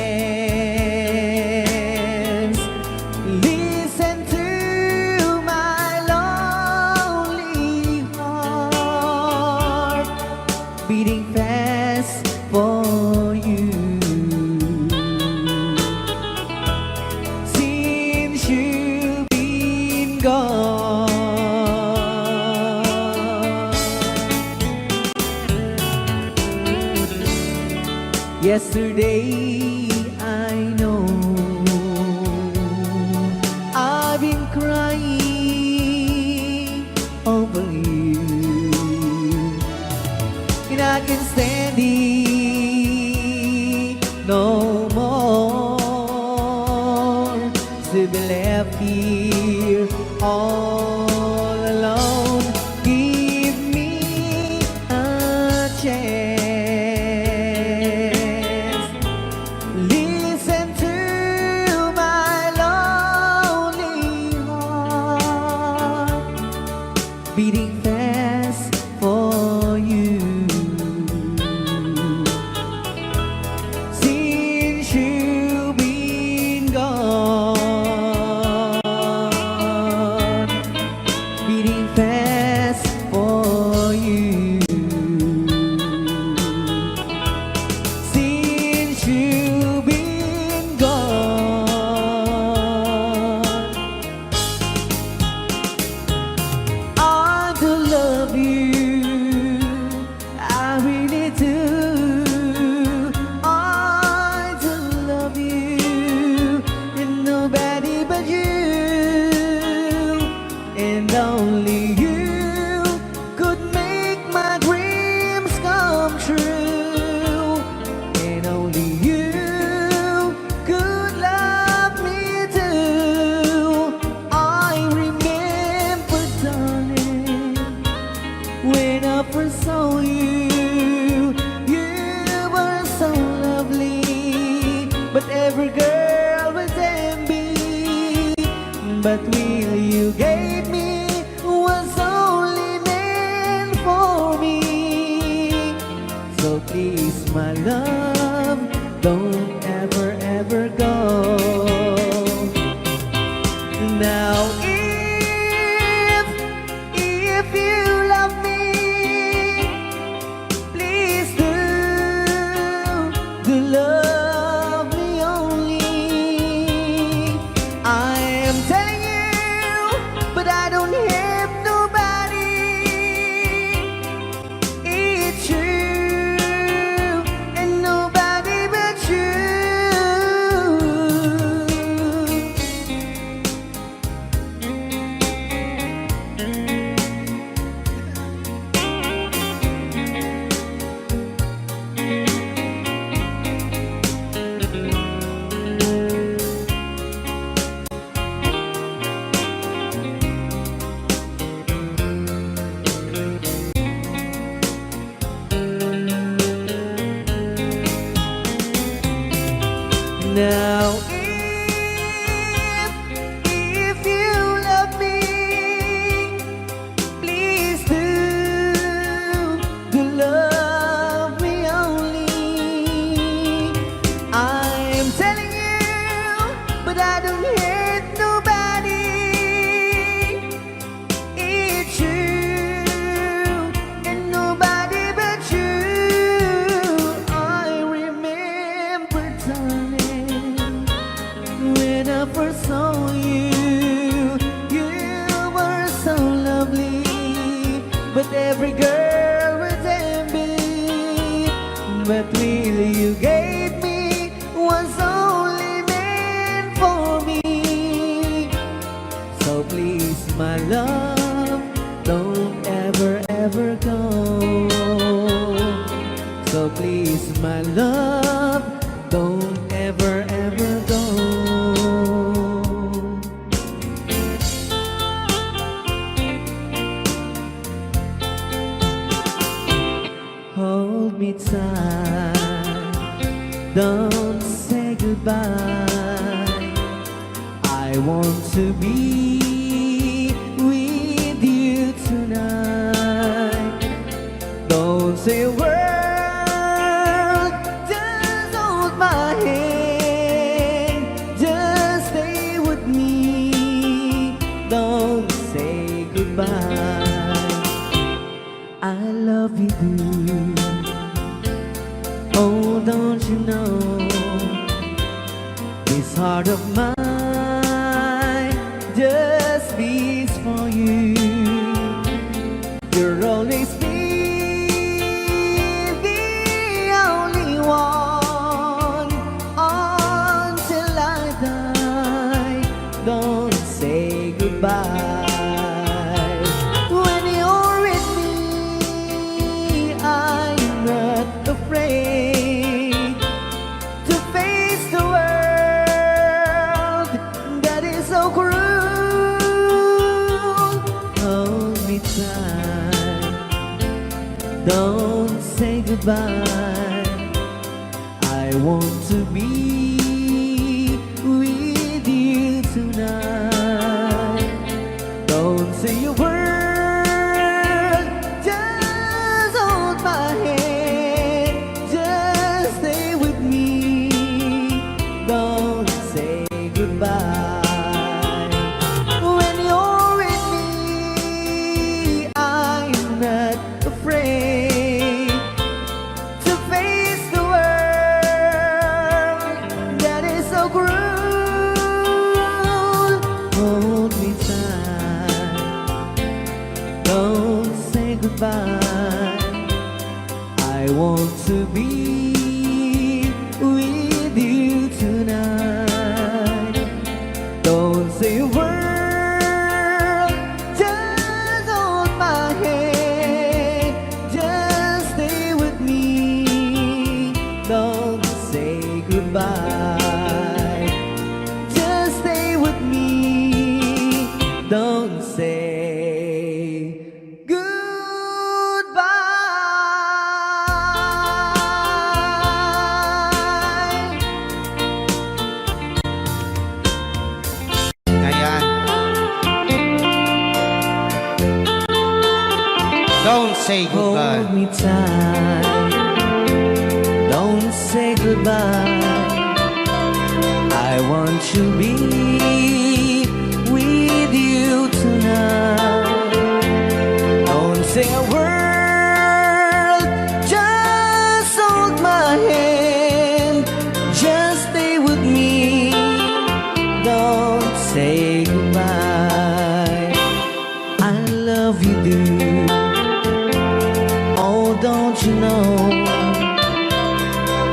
Listen to my lonely heart, beating fast for you. Since you've been gone, yesterday I know I've been crying over you, and I can stand ready no more to be left here all alone. Give me a chance. Listen to my lonely heart beating fast for you. Since you've been gone, beating fast for you. Since you've been gone, I do love you, I really do. I do love you, and nobody but you, and only you could make my dreams come true, and only you could love me too. I remember, darling, when I first saw you, you were so lovely, but every girl was envy. But will you gave me was only meant for me. So please, my love, don't ever, ever go. Now if you love me, please do love me only. I am telling you, but I don't have nobody. It's you and nobody but you. Now if you love me, please do love me only. I am telling you, but I don't hate nobody. It's you and nobody but you. I remember, darling, when I first saw you, you were so lovely, but every girl was envy. But really you gave me was only meant for me. So please, my love, don't ever, ever go. So please, my love, don't ever, ever go. Hold me tight, don't say goodbye. I want to be with you tonight. Don't say a word, just hold my hand, just stay with me. Don't say goodbye. I love you, dude. Oh, don't you know, this heart of mine just beats for you. You'll always be the only one until I die. Don't say goodbye. When you're with me, I'm not afraid. don't say goodbye. I want to be with you tonight. Don't say a word, just hold my hand, just stay with me. Don't say goodbye. When you're with me, I'm not afraid to face the world that is so cruel. Hold me tight, don't say goodbye. I want to be with you tonight. Don't say a word, just hold my hand, just stay with me. Don't say goodbye, just stay with me. Don't say goodbye. Ayan. Don't say goodbye. Hold me tight, don't say goodbye. I want to be with you tonight. Don't say a word, just hold my hand, just stay with me. Don't say goodbye. I love you, dude. Oh, don't you know,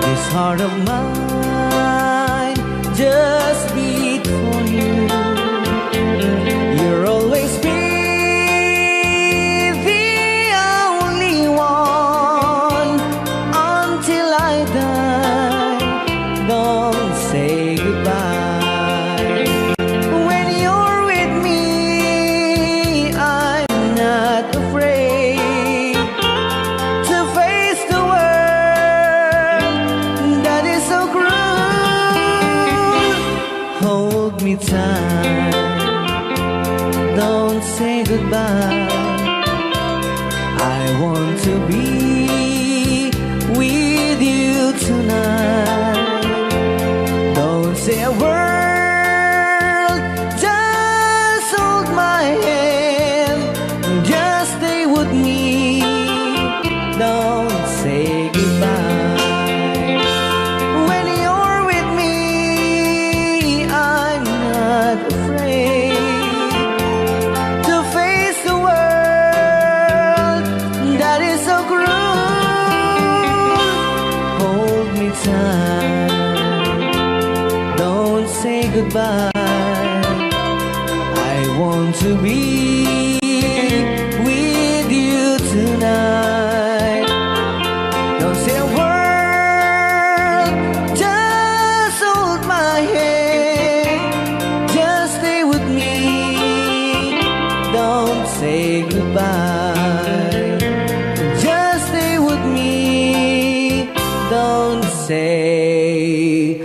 this heart of mine just beat for you. You'll always be the only one until I die. Don't say goodbye. When you're with me, I'm not afraid to face the world that is so cruel. Hold me tight, don't say goodbye. I want to be with you tonight. Don't say a word, just hold my hand, just stay with me. Don't say goodbye. When you're with me, I'm not afraid to face the world that is so cruel. Hold me tight, don't say goodbye. I want to be with you tonight. Don't say a word, just hold my hand, just stay with me. Don't say goodbye, just stay with me. Don't say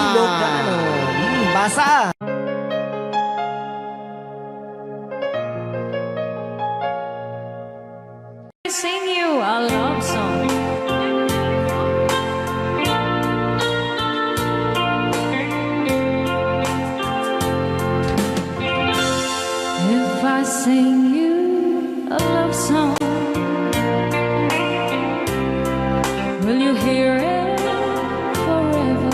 Ilocano. Basa. I sing you a love song. If I sing you a love song, will you hear it forever?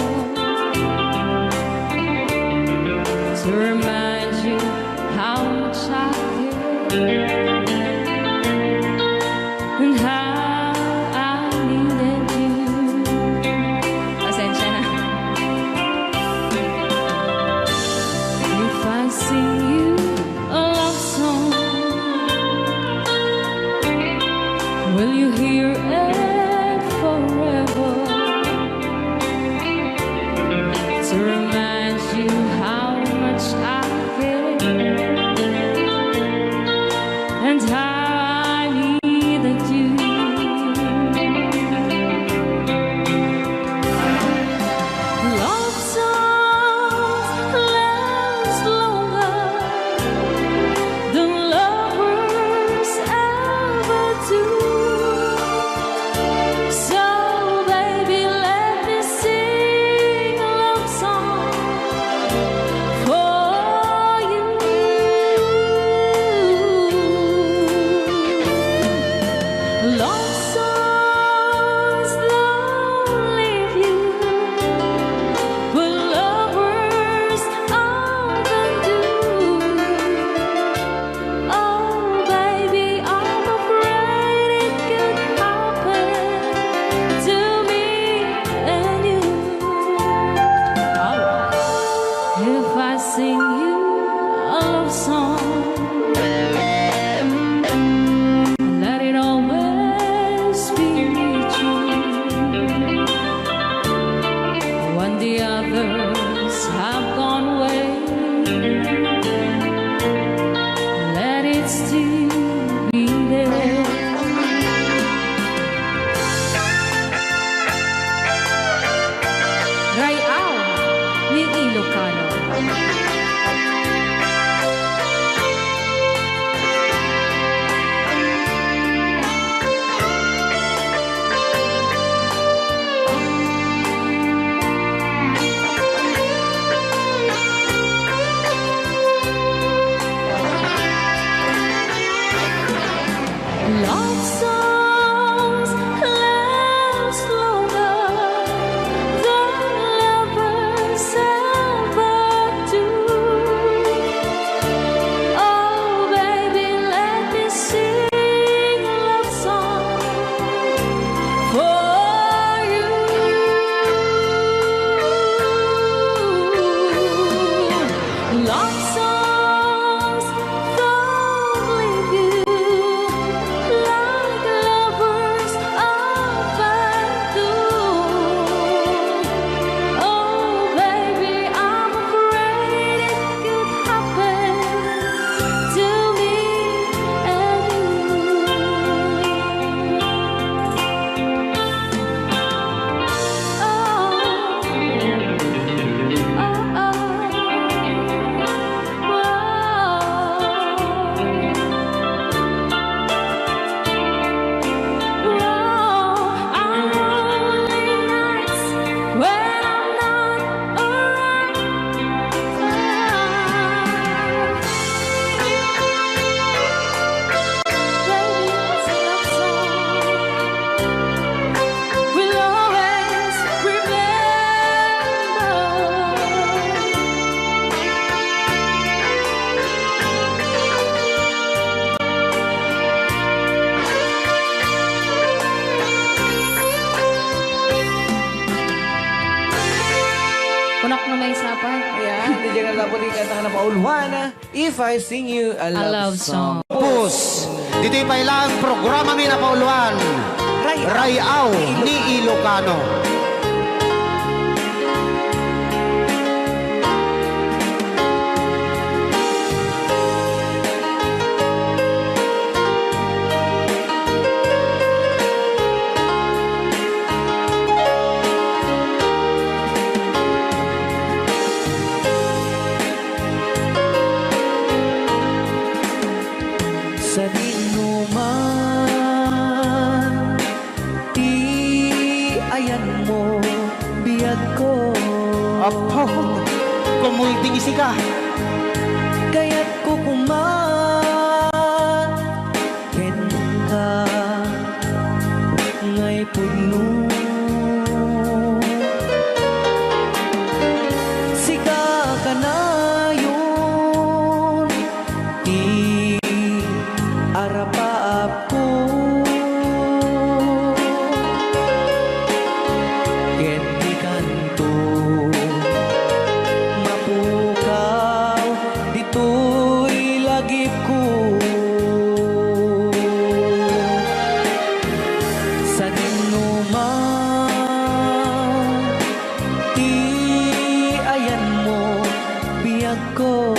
To remind you how much I care and how I may sapay. Ayan, di dyan na dapat ikanta ka na pauluhan. If I sing you a love song. Pus, dito ipailang programa mi na pauluan. Rayaw ni Ilocano. Sa dinuman, di ayan mo, biyag ko. Apo, kumulting isi ka. Kaya't ko ken ka ngay puno. Sika ka na yun, di arapaap ko. Ken di kanto mapukaw, dito'y lagip ko. Sa dinuman, di ayan mo, biyag ko.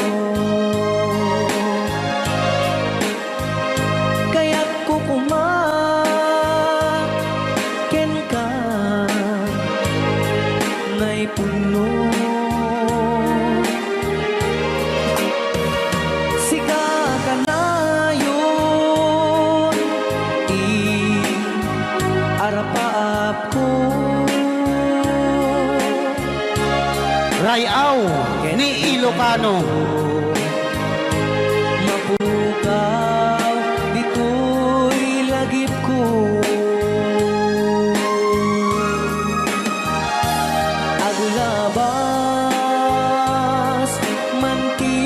Kaya't ko ken ka ngay puno. Sika ka na yun, arapaap ko. Rayaw ni Ilocano. Mapukaw, dito'y lagip ko. Agulabas, manti,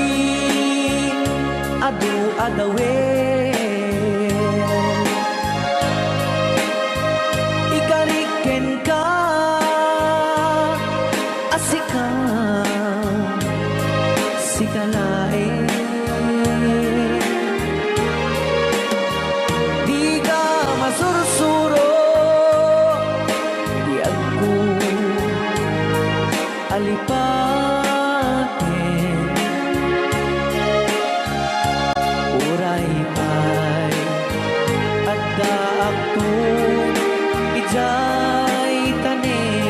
adu-adawen. Ikariken ka, asika, sikalain. Di ka masursuro, di ako alipatin. Uray pa'y at daak to ijay tanin.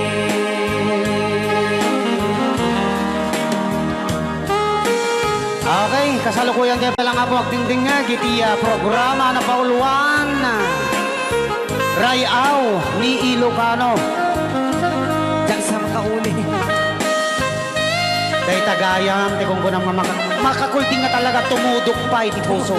Okay, kasalukuyan kayo palang ako agdingding nga gitiya programa na pauluan. Rayaw ni Ilocano. Diyan sa makauli. Kay tagayam, ti kung kunang makakulting nga talaga tumudok pa iti puso.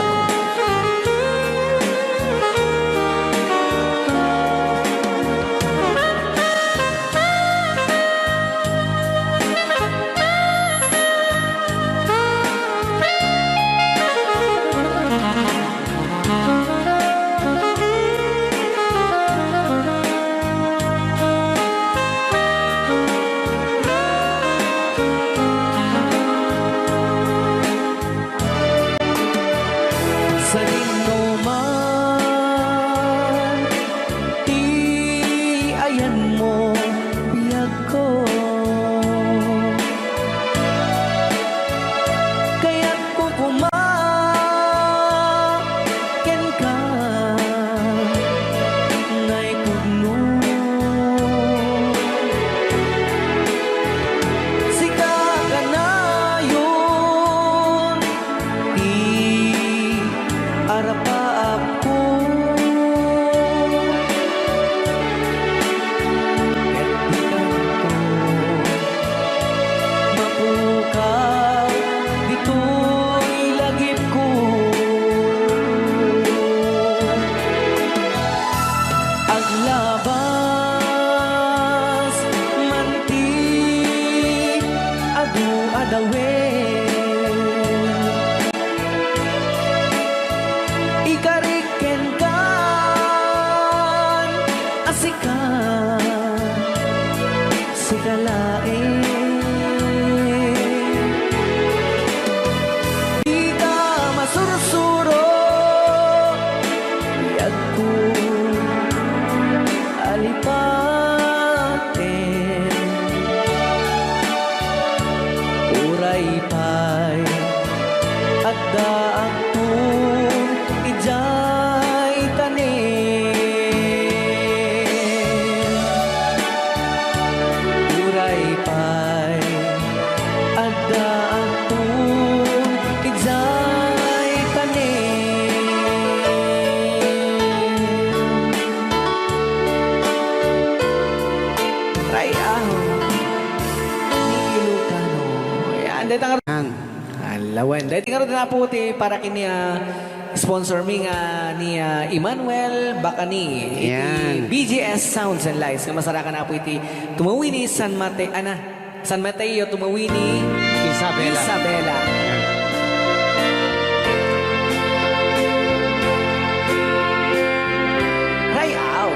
Rayaw ni Ilocano. Ayan, dahil tangar... Yan. Alawan. Dahil tangar na po para kini sponsor mi nga ni Emmanuel Bacani. Yan. Iti BGS Sounds and Lights. Nga masarakan na po iti tumawi ni San Mateo tumawi ni Isabela. Rayaw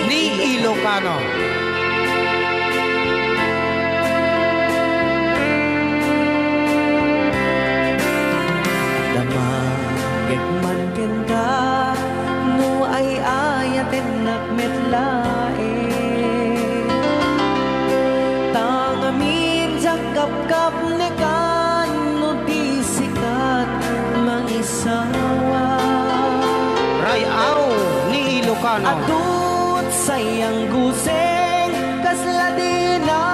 Ni Ilocano. Damagit man kenda no ay ayaten nakmetlae tangamin jakap-kap ne kan no disikat mangisawa Rayaw ni Ilocano. adut sayang guseng kasla din na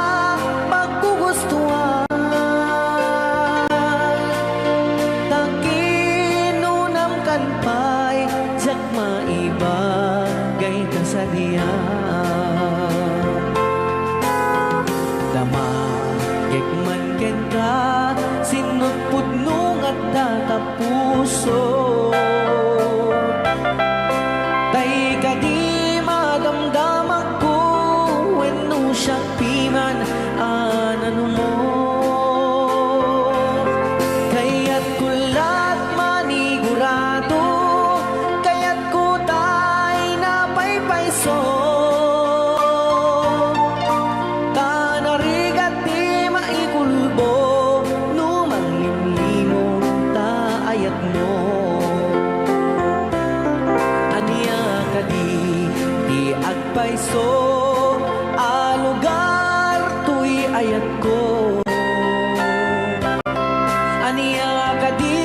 pagkugustuhan takinunam kan pa'y jak maibagay kasalihan damagek man ken ka sinutpud nung at tatapuso tay kadi madamdamak ko wenno siya piman anano mo kaya't kulat manigurado kaya't kutay na paypayso tanarigat di maikulbo numang limlimo taayat mo aniya kadi di agpayso alugar tuy ayat ko aniya kadi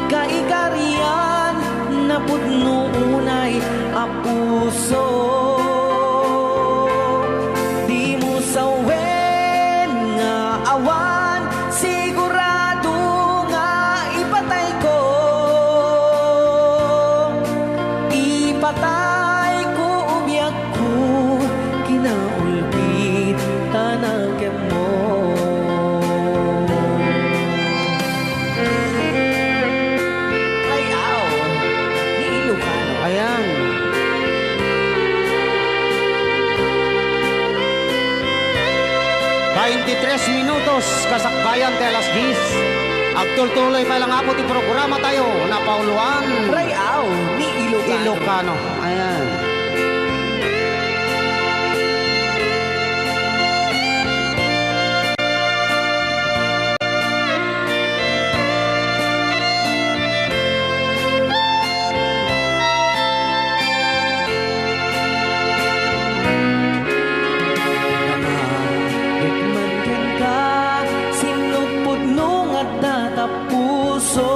kaikarian na pudno unay apuso di mo sawen nga awan sigurado nga ipatay ko ipatay ko ubiyak ko kinaulbit tanagem mo Rayaw ni Ilocano. Ayan. Tres minutos kasakbayan kay alas 10. Agtultuloy pa lang apo ti programa tayo na pauluan. Rayaw ni Ilocano. Ilocano. Ayan. puso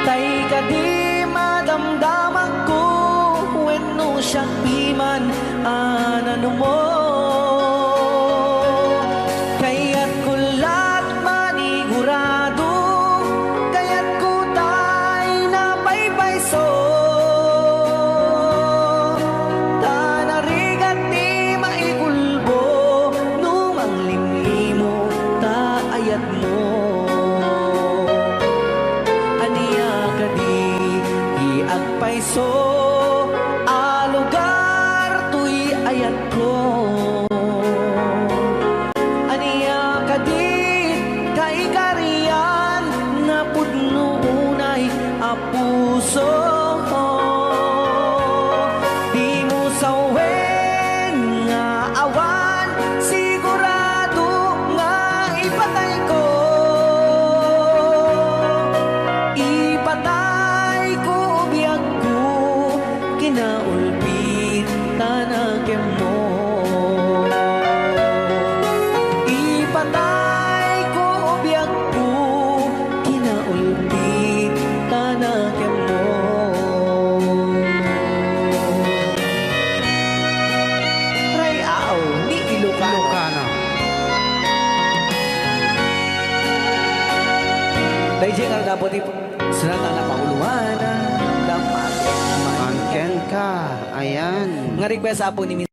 tay kadi madamdaman ko wenno siya piman anano mo kaya't kulat manigurado kaya't kutay na paypayso tanarigat di maikulbo numang limlimo ta ayat mo aniya kadi iagpayso alugar tuy ayat ko aniya kadi kaikarian na pudno unay apuso di mo sawen nga awan sigurado nga ipatay ko biyag ko kinaulpit tanagem mo ipatay ko biyag ko kinaulpit tanagem mo Rayaw ni Ilocano. Ilocano. Dahil siya nga dapat sunatan na pauluan damag Angken ka. Ayan. Nga request po ni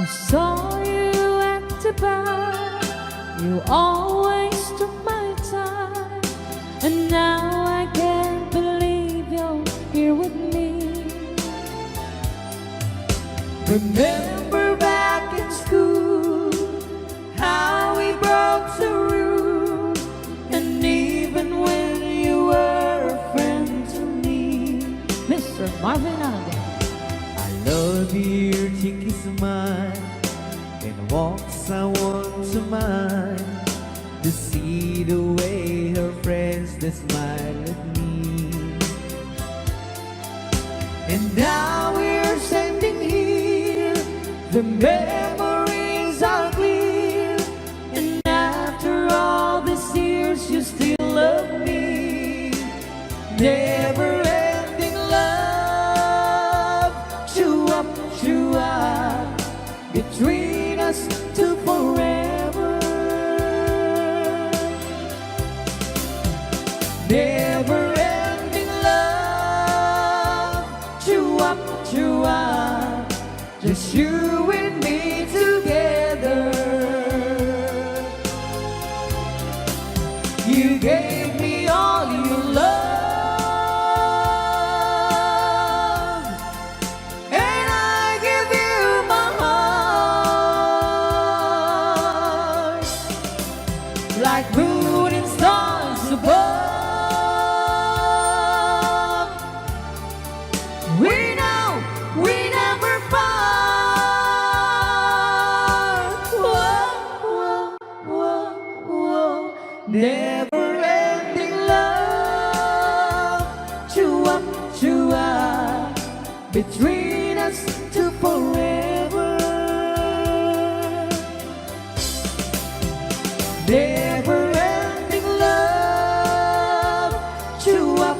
I saw you at the bar. You always took my time, and now I can't believe you're here with me. Remember back in school how we broke the rule, and even when you were a friend to me, Mr. Marvin Alden. I love your cheeky smile and walks I want to mine to see the way her friends that smile at me. and now we're standing here. The memories are clear, and after all these years, you still love me. Never-ending love, chew up between us to forever. Never-ending love, chew up, just you and me together. You gave me all your love, and I give you my heart, like moon and stars above. We know we never part. Whoa. Never-ending love, chew up between us to forever. Never-ending love, chew up,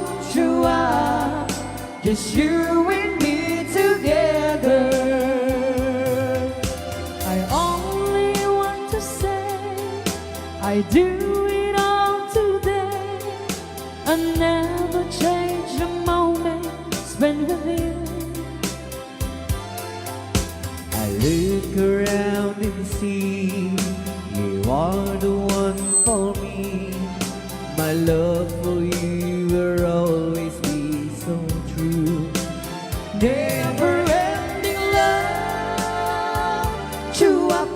just you and me together. I only want to say I do it all today. I never change a moment spent with you. I look around and see you are the one for me. My love for you will always be so true. Never-ending love, chew up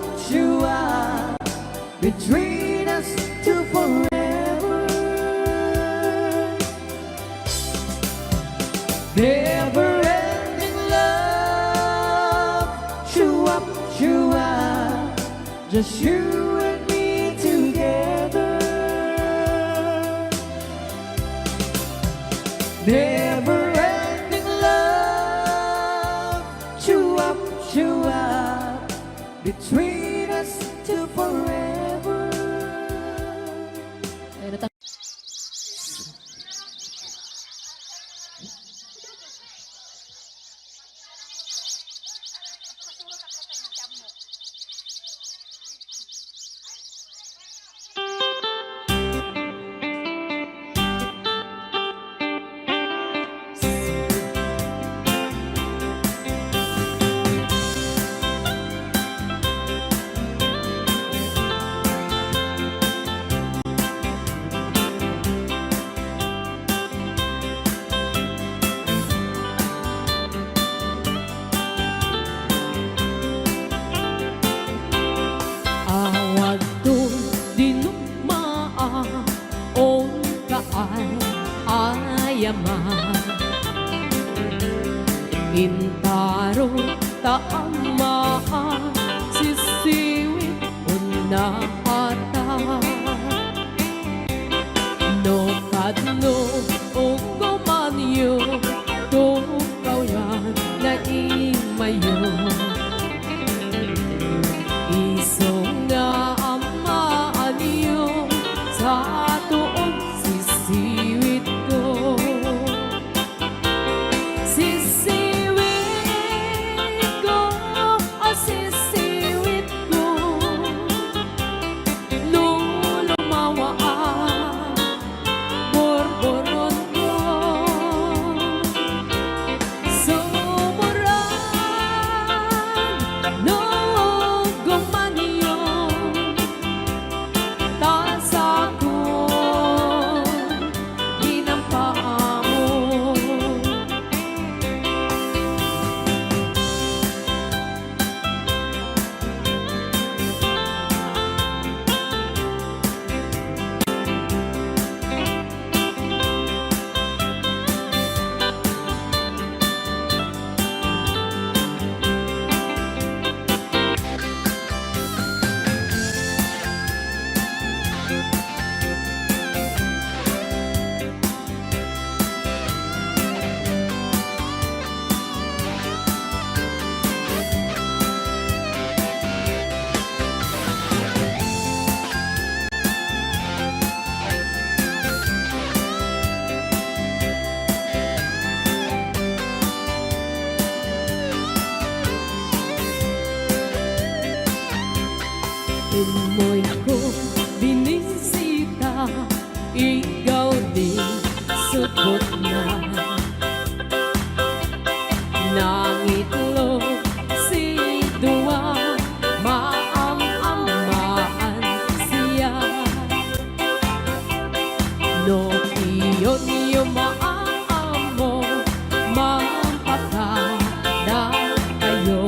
between us to forever. Never-ending love, chew up, just you and me together. Never-ending love, chew up, between us to forever. Awag to dinukmaan o kaan ayaman. Intaro taamaan sisiwit unahata. No kadno o gomanyo tukaw yan na imayo. Isong nga amaan niyo sa tuon sisiwit ko. Sisiwit ko Amoy ko binisita, ikaw din subot na. Nangitlog si Dua, maam-amaan siya. No iyon yung maamo, mampakada kayo.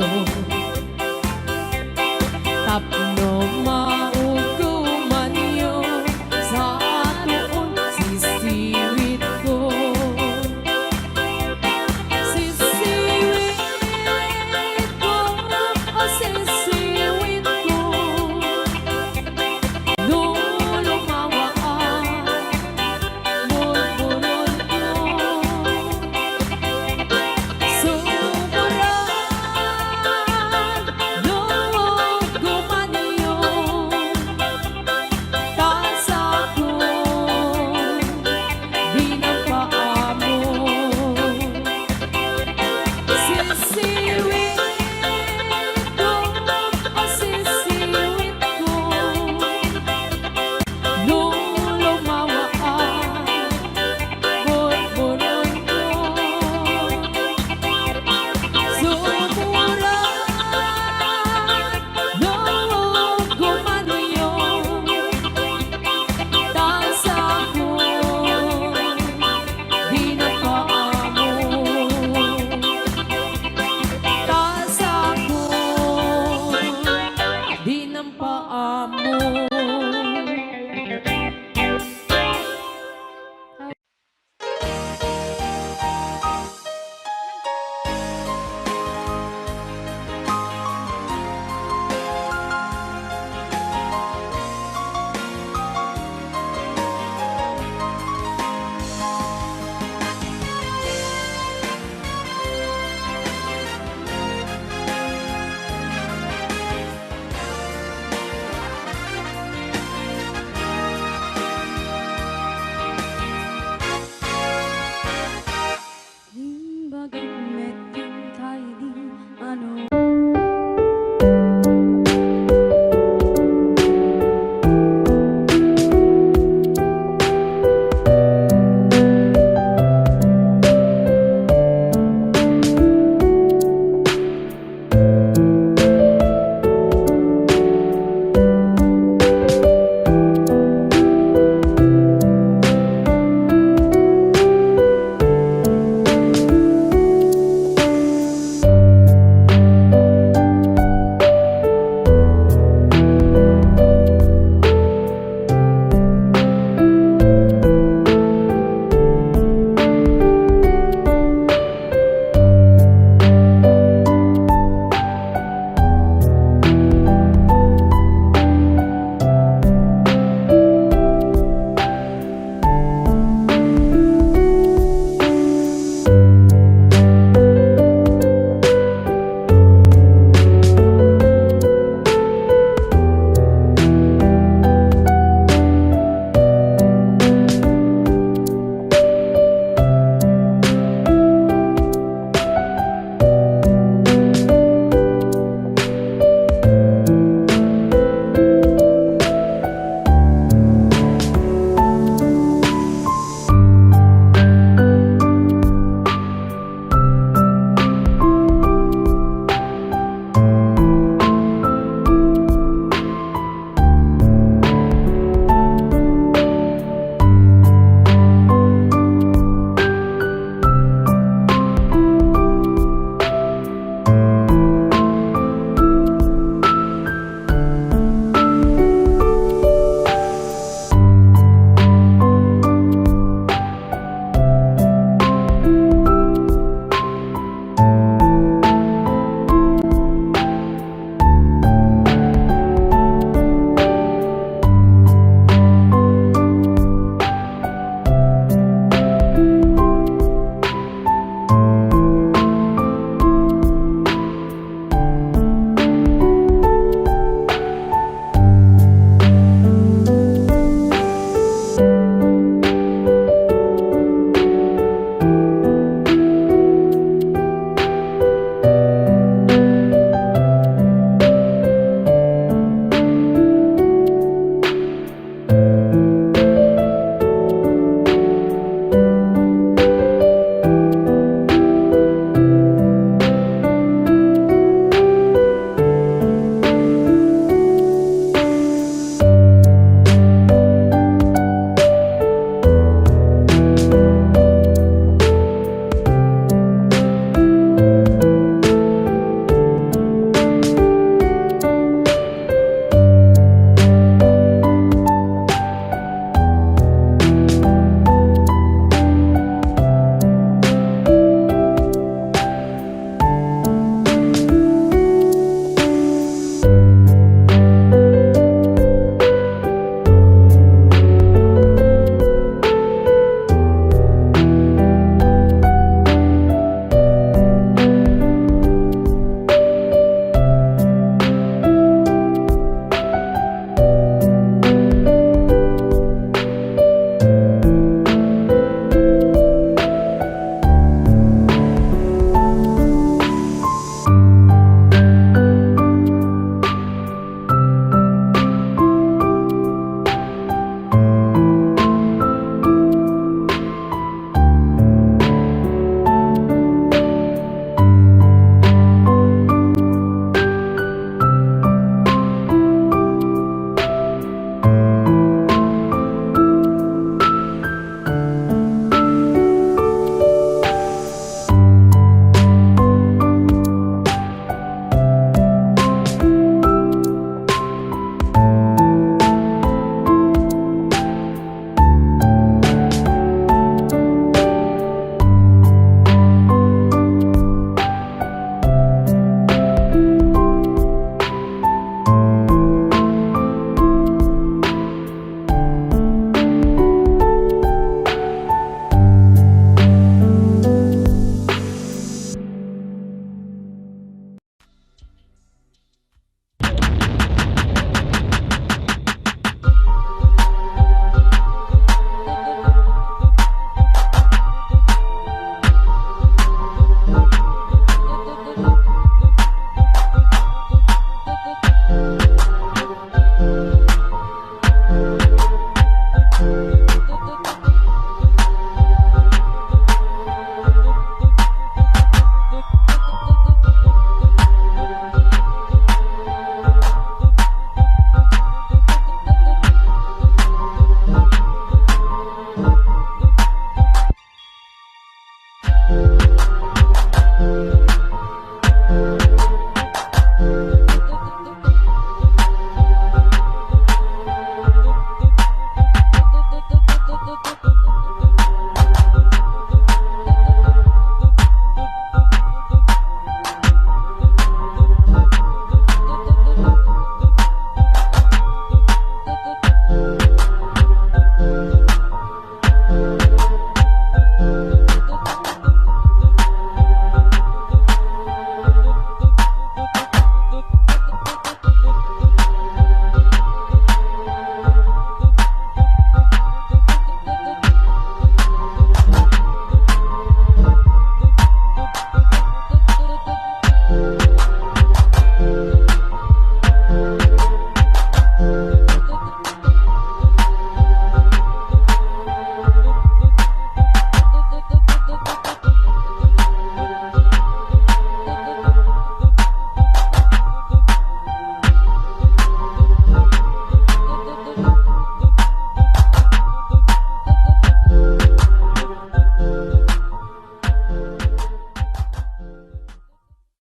Tapno mauguman yun sa tuon sisiwit ko. Sisiwit ko, o sisiwit ko, nung lumawaan, bulbulol ko. Sumuran, nung gumanyo, tasa ko, di na paamo. Sisiwit ko, o sisiwit ko, nung lumawaan, bulbulol ko. Sumuran, nung gumanyo, tasa ko, di na paamo. Tasa ko, di na paamo.